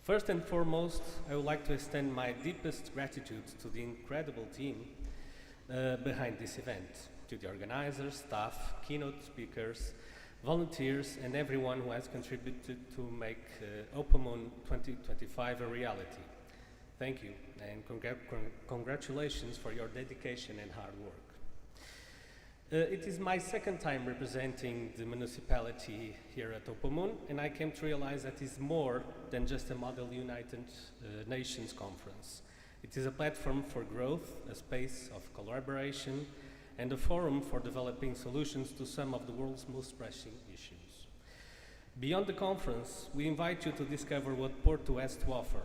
First and foremost, I would like to extend my deepest gratitude to the incredible team behind this event, to the organizers, staff, keynote speakers, volunteers, and everyone who has contributed to make OPOMUN 2025 a reality. Thank you, and congratulations for your dedication and hard work. It is my second time representing the municipality here at OPOMUN, and I came to realize that it's more than just a Model United Nations conference. It is a platform for growth, a space of collaboration, and a forum for developing solutions to some of the world's most pressing issues. Beyond the conference, we invite you to discover what Porto has to offer.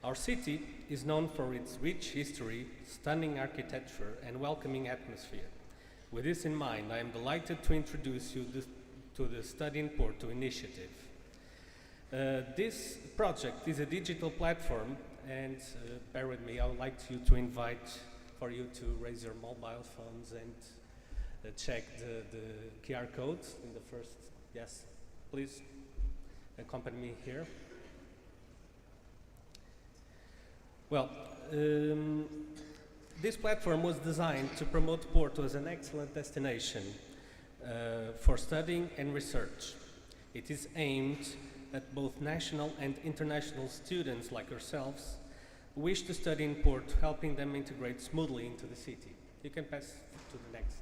Our city is known for its rich history, stunning architecture, and welcoming atmosphere. With this in mind, I am delighted to introduce you to the Study in Porto initiative. This project is a digital platform, and bear with me, I would like you to invite for you to raise your mobile phones and check the QR codes in the first, yes, please accompany me here. Well, this platform was designed to promote Porto as an excellent destination for studying and research. It is aimed at both national and international students like yourselves who wish to study in Porto, helping them integrate smoothly into the city. You can pass to the next,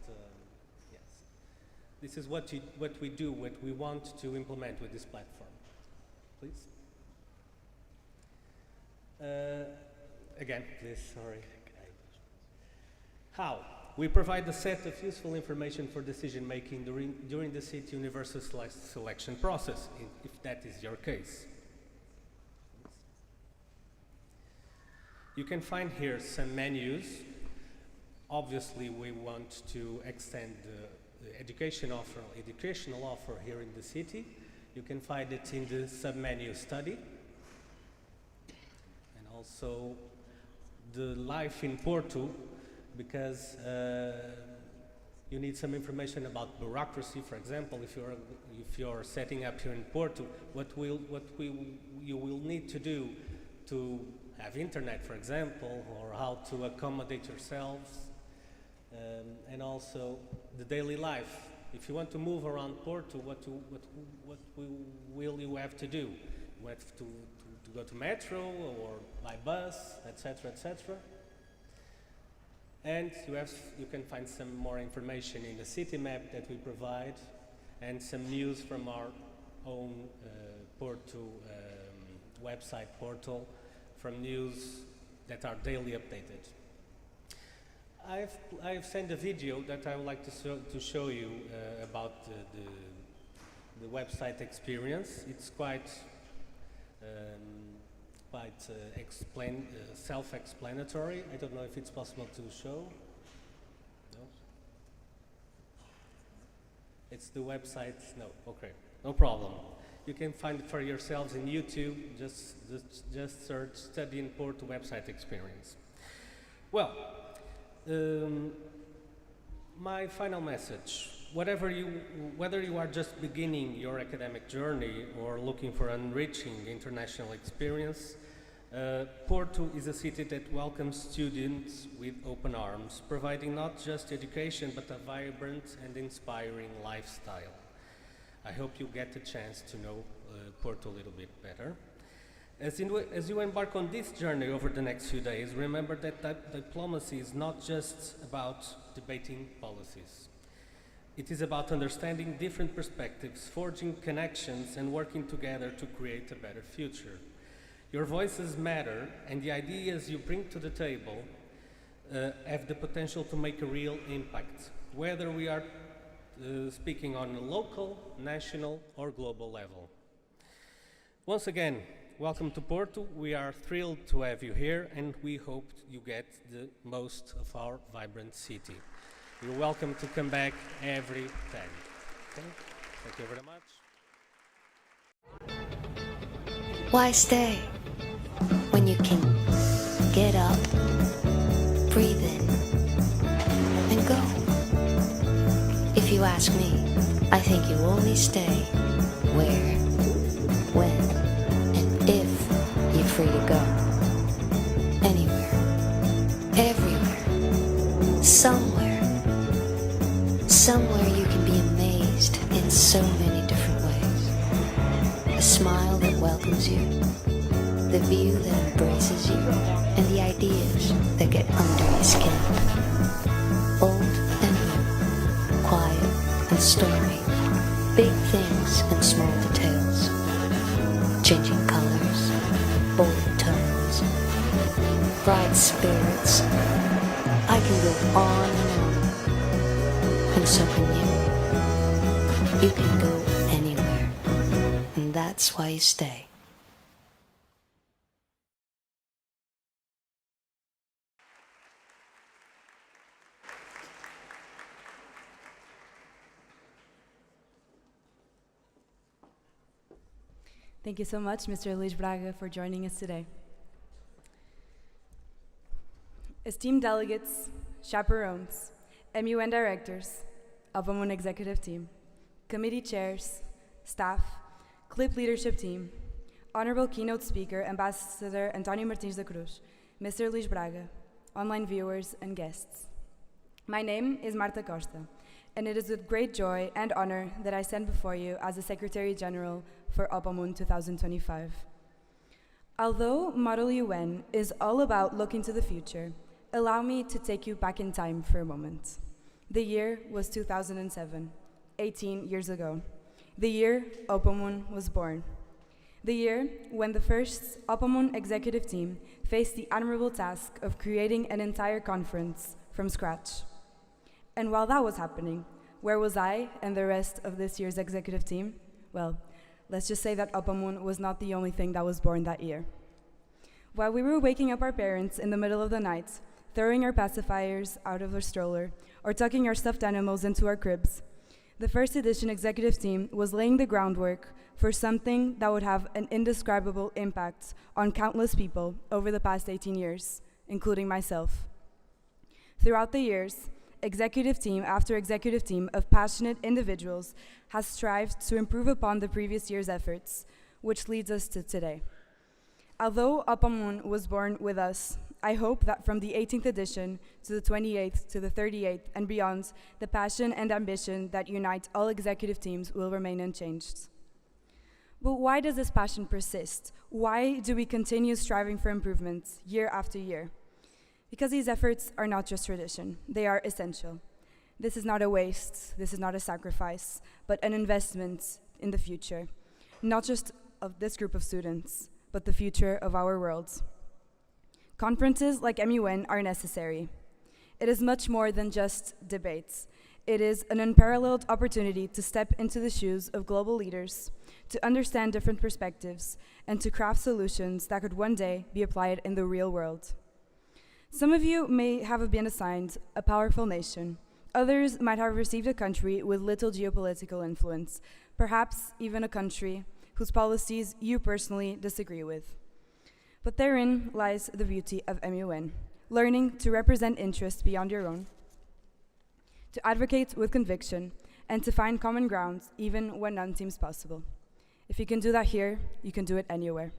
yes. This is what we do, what we want to implement with this platform. Please. Again, please, sorry. How? We provide a set of useful information for decision making during the City Universal selection process, if that is your case. You can find here some menus. Obviously, we want to extend the educational offer here in the city. You can find it in the sub-menu study. And also the life in Porto, because you need some information about bureaucracy. For example, if you're setting up here in Porto, you will need to do to have internet, for example, or how to accommodate yourselves, and also the daily life. If you want to move around Porto, what will you have to do? You have to go to metro or by bus, etc., etc. And you can find some more information in the city map that we provide and some news from our own Porto website portal, from news that are daily updated. I've sent a video that I would like to show you about the website experience. It's quite self-explanatory. I don't know if it's possible to show. No? It's the website. No, okay, no problem. You can find it for yourselves in YouTube. Just search "Study in Porto website experience." Well, my final message: whether you are just beginning your academic journey or looking for an enriching international experience, Porto is a city that welcomes students with open arms, providing not just education but a vibrant and inspiring lifestyle. I hope you get the chance to know Porto a little bit better. As you embark on this journey over the next few days, remember that diplomacy is not just about debating policies. It is about understanding different perspectives, forging connections, and working together to create a better future. Your voices matter, and the ideas you bring to the table have the potential to make a real impact, whether we are speaking on a local, national, or global level. Once again, welcome to Porto. We are thrilled to have you here, and we hope you get the most of our vibrant city. You're welcome to come back every time. Okay? Thank you very much. Why stay when you can get up, breathe in, and go? If you ask me, I think you only stay where, when, and if you're free to go. Anywhere, everywhere, somewhere. Somewhere you can be amazed in so many different ways. A smile that welcomes you, the view that embraces you, and the ideas that get under your skin. Old and new, quiet and stormy, big things and small details, changing colors, bold tones, bright spirits. I can go on and on. And so can you. You can go anywhere. And that's why you stay. Thank you so much, Mr. Luís Braga, for joining us today. Esteemed delegates, chaperones, MUN directors, OPOMUN executive team, committee chairs, staff, CLIP leadership team, honorable keynote speaker, Ambassador António Martins da Cruz, Mr. Luís Braga, online viewers and guests. My name is Marta Costa, and it is with great joy and honor that I stand before you as the Secretary General for OPOMUN 2025. Although Model UN is all about looking to the future, allow me to take you back in time for a moment. The year was 2007, 18 years ago. The year OPOMUN was born. The year when the first OPOMUN executive team faced the admirable task of creating an entire conference from scratch. And while that was happening, where was I and the rest of this year's executive team? Well, let's just say that OPOMUN was not the only thing that was born that year. While we were waking up our parents in the middle of the night, throwing our pacifiers out of our stroller, or tucking our stuffed animals into our cribs, the first edition executive team was laying the groundwork for something that would have an indescribable impact on countless people over the past 18 years, including myself. Throughout the years, executive team after executive team of passionate individuals has strived to improve upon the previous year's efforts, which leads us to today. Although OPOMUN was born with us, I hope that from the 18th edition to the 28th to the 38th and beyond, the passion and ambition that unite all executive teams will remain unchanged. But why does this passion persist? Why do we continue striving for improvements year after year? Because these efforts are not just tradition, they are essential. This is not a waste, this is not a sacrifice, but an investment in the future, not just of this group of students, but the future of our world. Conferences like MUN are necessary. It is much more than just debates. It is an unparalleled opportunity to step into the shoes of global leaders, to understand different perspectives, and to craft solutions that could one day be applied in the real world. Some of you may have been assigned a powerful nation. Others might have received a country with little geopolitical influence, perhaps even a country whose policies you personally disagree with. But therein lies the beauty of MUN, learning to represent interests beyond your own, to advocate with conviction, and to find common ground even when none seems possible. If you can do that here, you can do it anywhere.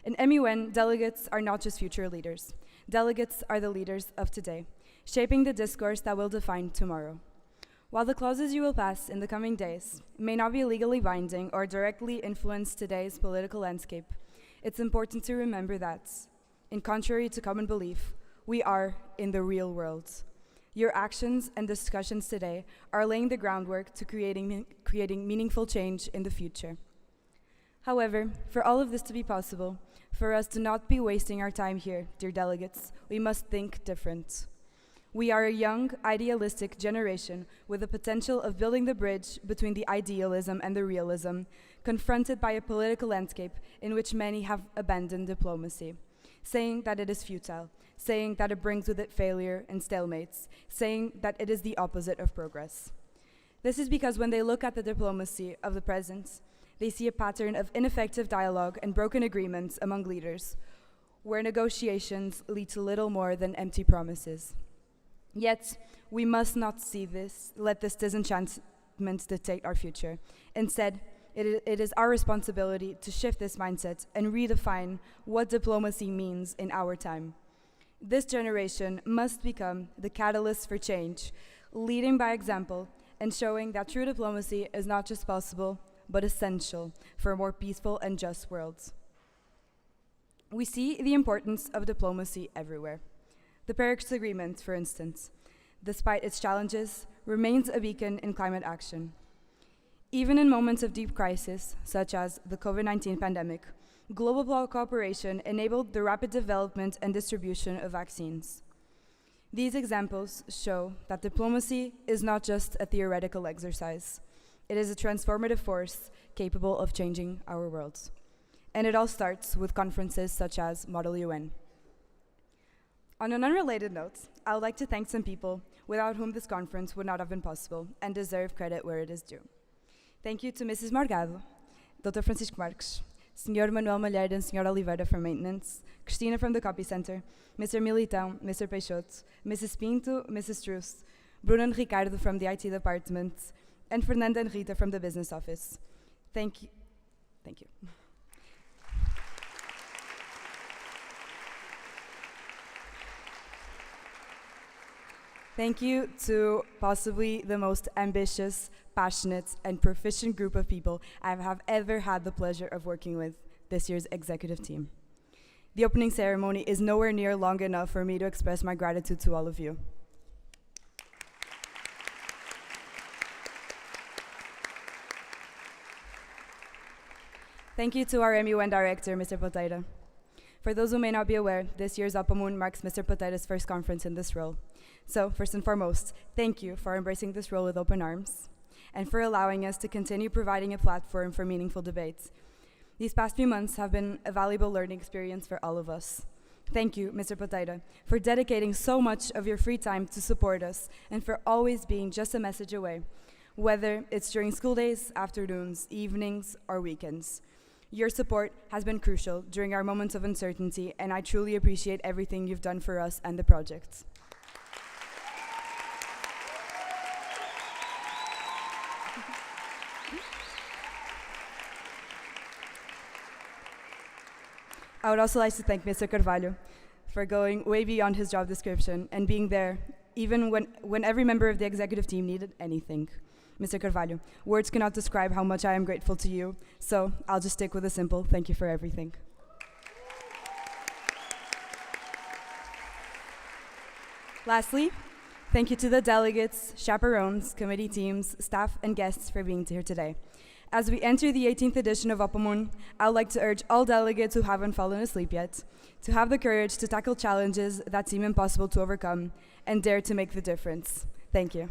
In MUN, delegates are not just future leaders. Delegates are the leaders of today, shaping the discourse that will define tomorrow. While the clauses you will pass in the coming days may not be legally binding or directly influence today's political landscape, it's important to remember that, in contrary to common belief, we are in the real world. Your actions and discussions today are laying the groundwork to creating meaningful change in the future. However, for all of this to be possible, for us to not be wasting our time here, dear delegates, we must think different. We are a young, idealistic generation with the potential of building the bridge between the idealism and the realism, confronted by a political landscape in which many have abandoned diplomacy, saying that it is futile, saying that it brings with it failure and stalemates, saying that it is the opposite of progress. This is because when they look at the diplomacy of the present, they see a pattern of ineffective dialogue and broken agreements among leaders, where negotiations lead to little more than empty promises. Yet, we must not let this disenchantment dictate our future. Instead, it is our responsibility to shift this mindset and redefine what diplomacy means in our time. This generation must become the catalyst for change, leading by example and showing that true diplomacy is not just possible, but essential for a more peaceful and just world. We see the importance of diplomacy everywhere. The Paris Agreement, for instance, despite its challenges, remains a beacon in climate action. Even in moments of deep crisis, such as the COVID-19 pandemic, global cooperation enabled the rapid development and distribution of vaccines. These examples show that diplomacy is not just a theoretical exercise. It is a transformative force capable of changing our world. And it all starts with conferences such as Model UN. On an unrelated note, I would like to thank some people without whom this conference would not have been possible and deserve credit where it is due. Thank you to Mrs. Morgado, Dr. Francisco Marques, Sr. Manuel Malheiro and Sr. Oliveira from Maintenance, Cristina from the Copy Center, Mr. Militão, Mr. Peixoto, Mrs. Pinto, Mrs. Truss, Bruno and Ricardo from the IT department, and Fernanda and Rita from the Business Office. Thank you. Thank you. Thank you to possibly the most ambitious, passionate, and proficient group of people I have ever had the pleasure of working with, this year's executive team. The opening ceremony is nowhere near long enough for me to express my gratitude to all of you. Thank you to our MUN director, Mr. Poteira. For those who may not be aware, this year's OPOMUN marks Mr. Poteira's first conference in this role. So, first and foremost, thank you for embracing this role with open arms and for allowing us to continue providing a platform for meaningful debates. These past few months have been a valuable learning experience for all of us. Thank you, Mr. Poteira, for dedicating so much of your free time to support us and for always being just a message away, whether it's during school days, afternoons, evenings, or weekends. Your support has been crucial during our moments of uncertainty, and I truly appreciate everything you've done for us and the project. I would also like to thank Mr. Carvalho for going way beyond his job description and being there even when every member of the executive team needed anything. Mr. Carvalho, words cannot describe how much I am grateful to you, so I'll just stick with a simple thank you for everything. Lastly, thank you to the delegates, chaperones, committee teams, staff, and guests for being here today. As we enter the 18th edition of OPOMUN, I would like to urge all delegates who haven't fallen asleep yet to have the courage to tackle challenges that seem impossible to overcome and dare to make the difference. Thank you.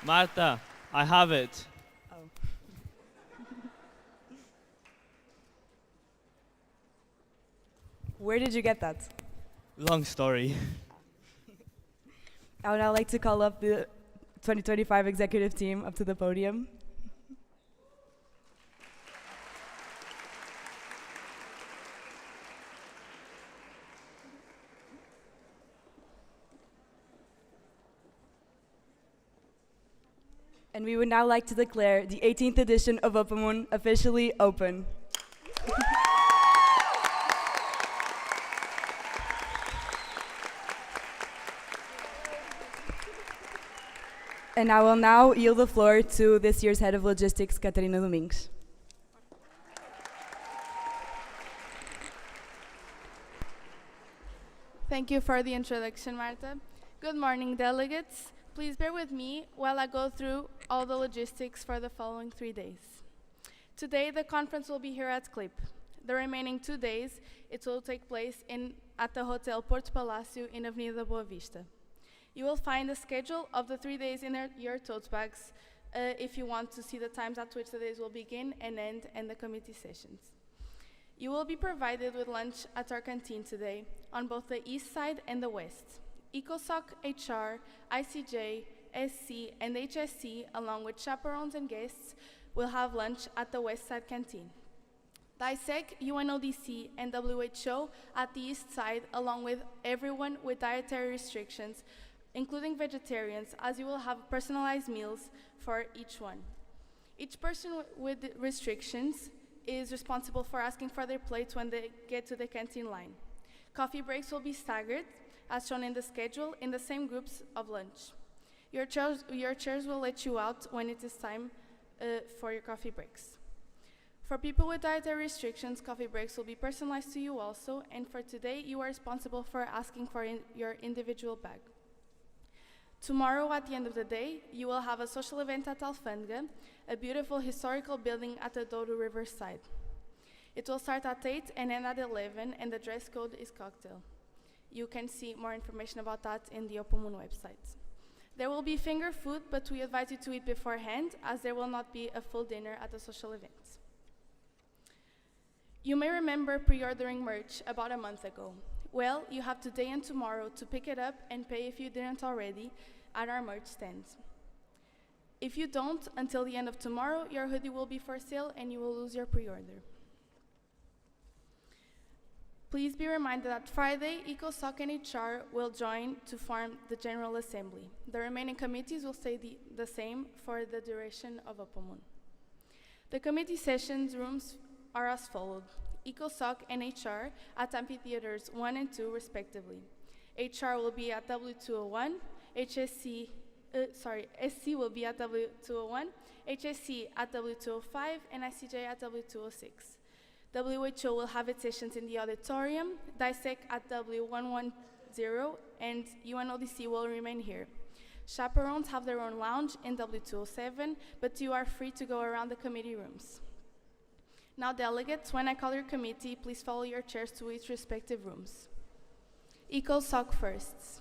Marta, I have it. Oh. Where did you get that? Long story. I would now like to call up the 2025 executive team up to the podium. And we would now like to declare the 18th edition of OPOMUN officially open. And I will now yield the floor to this year's head of logistics, Catarina Domingues. Thank you for the introduction, Marta. Good morning, delegates. Please bear with me while I go through all the logistics for the following 3 days. Today, the conference will be here at CLIP. The remaining 2 days, it will take place at the Hotel Porto Palácio in Avenida Boa Vista. You will find the schedule of the 3 days in your tote bags if you want to see the times at which the days will begin and end and the committee sessions. You will be provided with lunch at our canteen today on both the east side and the west. ECOSOC, HR, ICJ, SC, and HSC, along with chaperones and guests, will have lunch at the West Side Canteen. DISEC, UNODC, and WHO at the East Side, along with everyone with dietary restrictions, including vegetarians, as you will have personalized meals for each one. Each person with restrictions is responsible for asking for their plates when they get to the canteen line. Coffee breaks will be staggered, as shown in the schedule, in the same groups of lunch. Your chairs will let you out when it is time for your coffee breaks. For people with dietary restrictions, coffee breaks will be personalized to you also, and for today, you are responsible for asking for your individual bag. Tomorrow, at the end of the day, you will have a social event at Alfândega, a beautiful historical building at the Douro River side. It will start at 8 and end at 11, and the dress code is cocktail. You can see more information about that in the OPOMUN website. There will be finger food, but we advise you to eat beforehand, as there will not be a full dinner at the social event. You may remember pre-ordering merch about a month ago. Well, you have today and tomorrow to pick it up and pay if you didn't already at our merch stand. If you don't, until the end of tomorrow, your hoodie will be for sale and you will lose your pre-order. Please be reminded that Friday, EcoSoc and HR will join to form the General Assembly. The remaining committees will stay the same for the duration of OPOMUN. The committee sessions rooms are as followed: EcoSoc and HR at amphitheaters 1 and 2 respectively. HR will be at W201, SC will be at W201, HSC at W205, and ICJ at W206. WHO will have its sessions in the auditorium, DISEC at W110, and UNODC will remain here. Chaperones have their own lounge in W207, but you are free to go around the committee rooms. Now, delegates, when I call your committee, please follow your chairs to each respective rooms. EcoSoc first.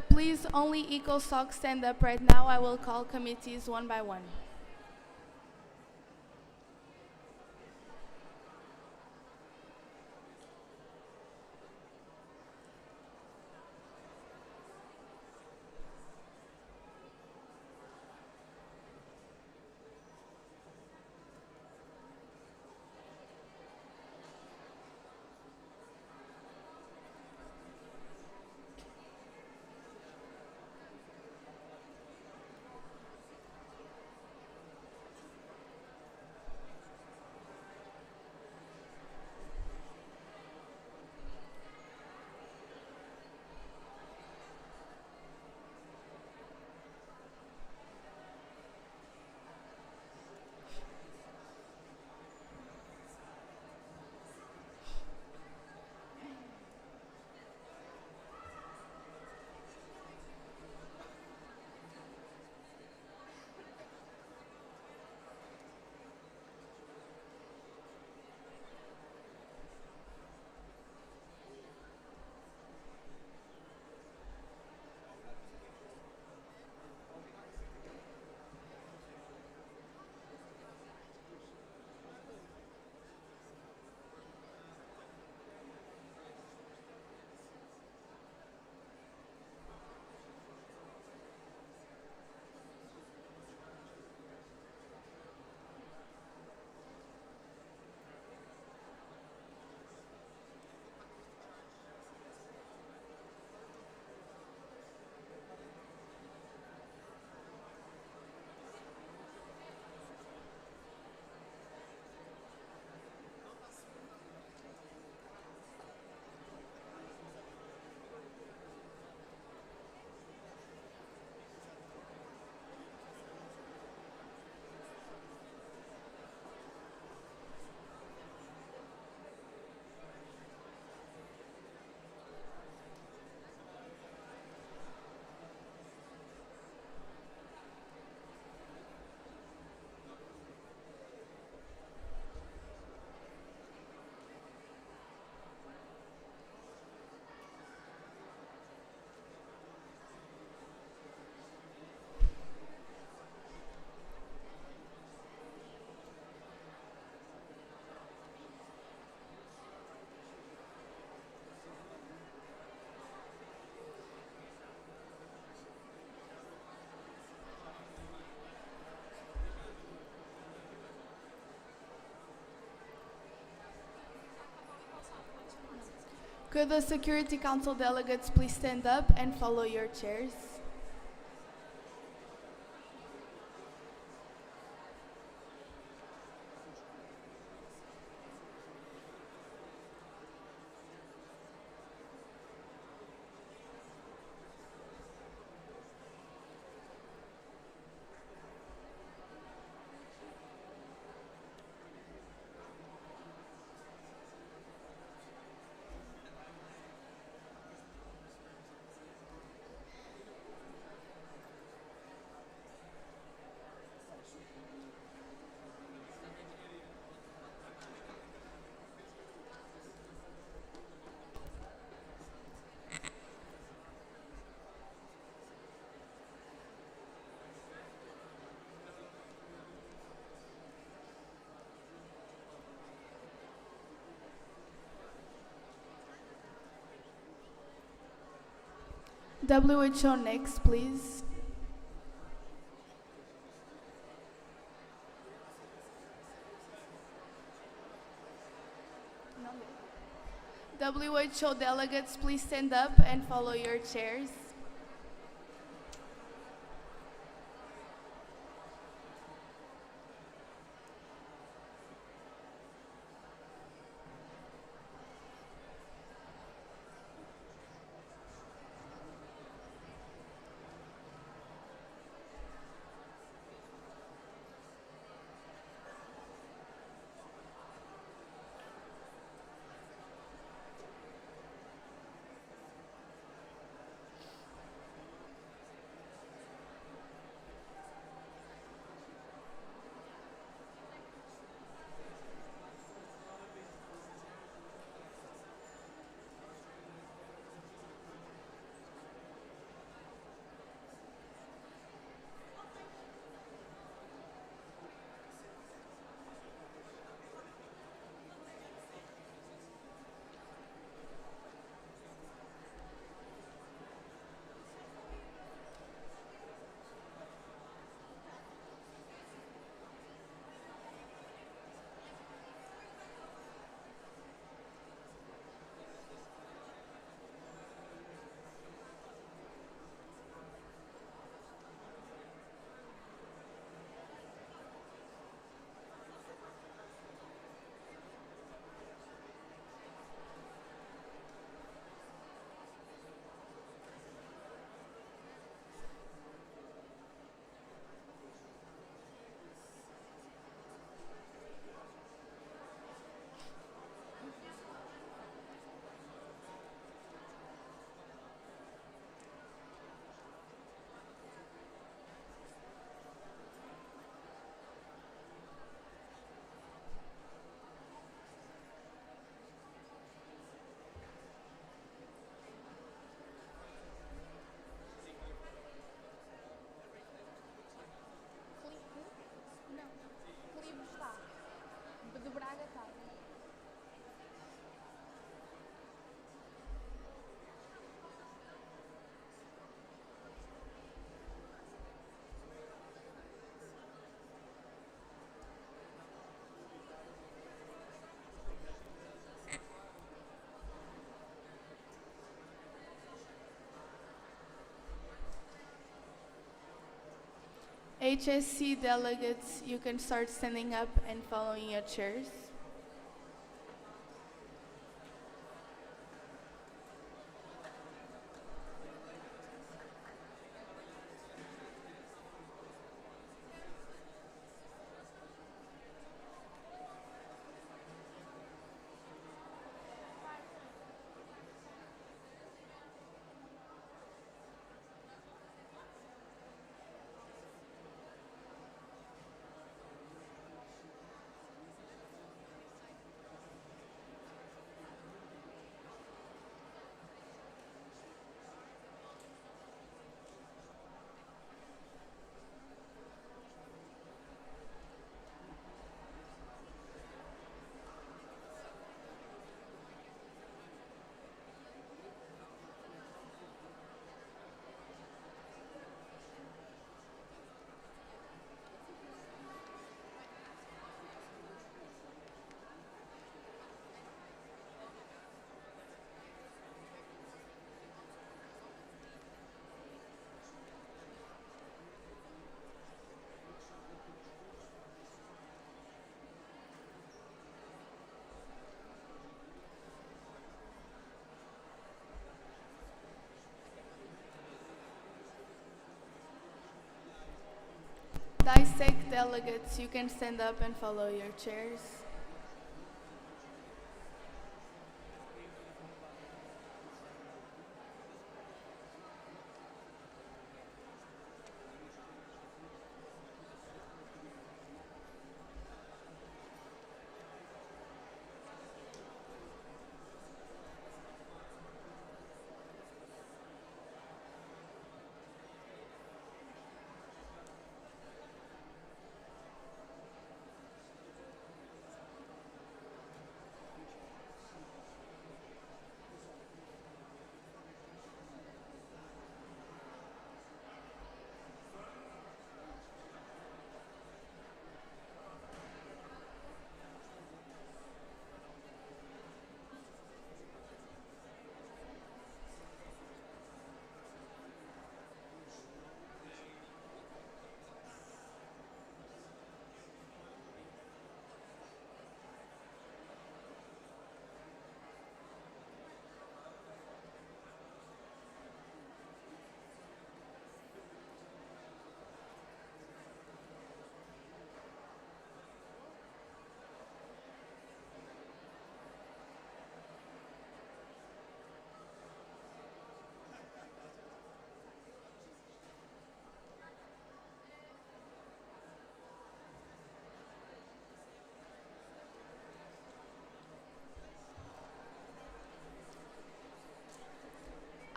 Please, only EcoSoc stand up right now. I will call committees one by one. Could the Security Council delegates please stand up and follow your chairs? WHO next, please. WHO delegates, please stand up and follow your chairs. HSC delegates, you can start standing up and following your chairs. Dissect delegates, you can stand up and follow your chairs.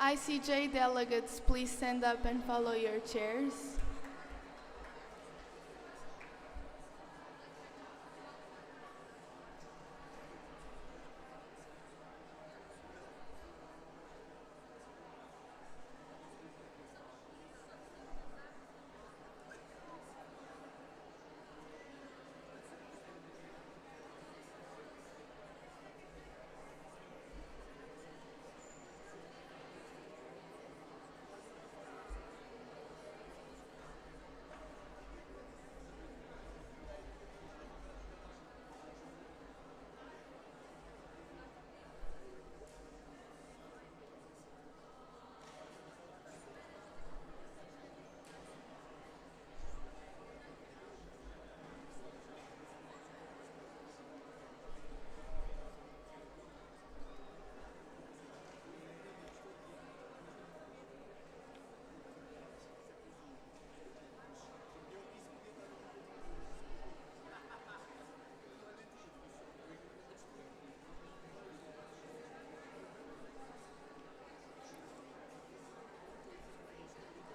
ICJ delegates, please stand up and follow your chairs.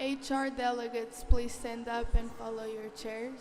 HR delegates, please stand up and follow your chairs.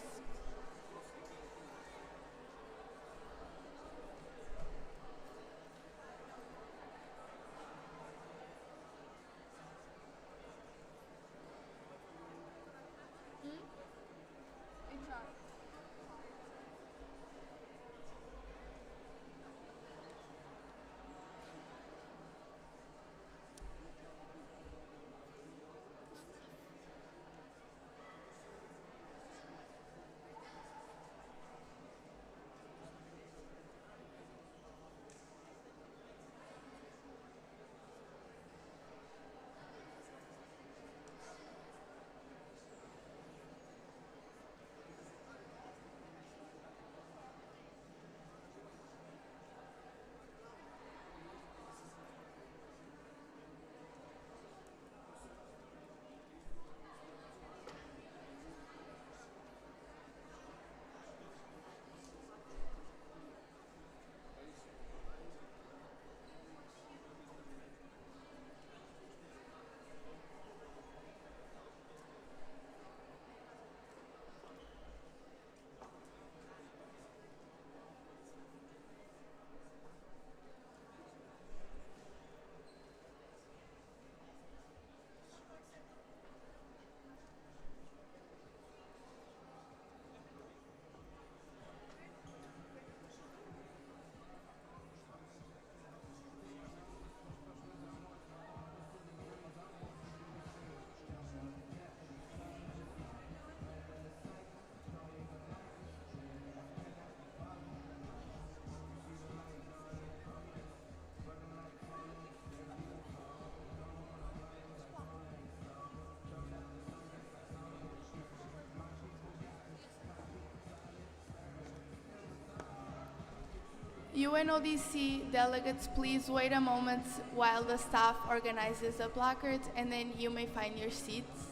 UNODC delegates, please wait a moment while the staff organizes the placards, and then you may find your seats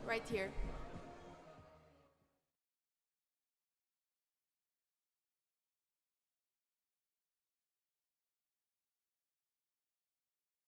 right here.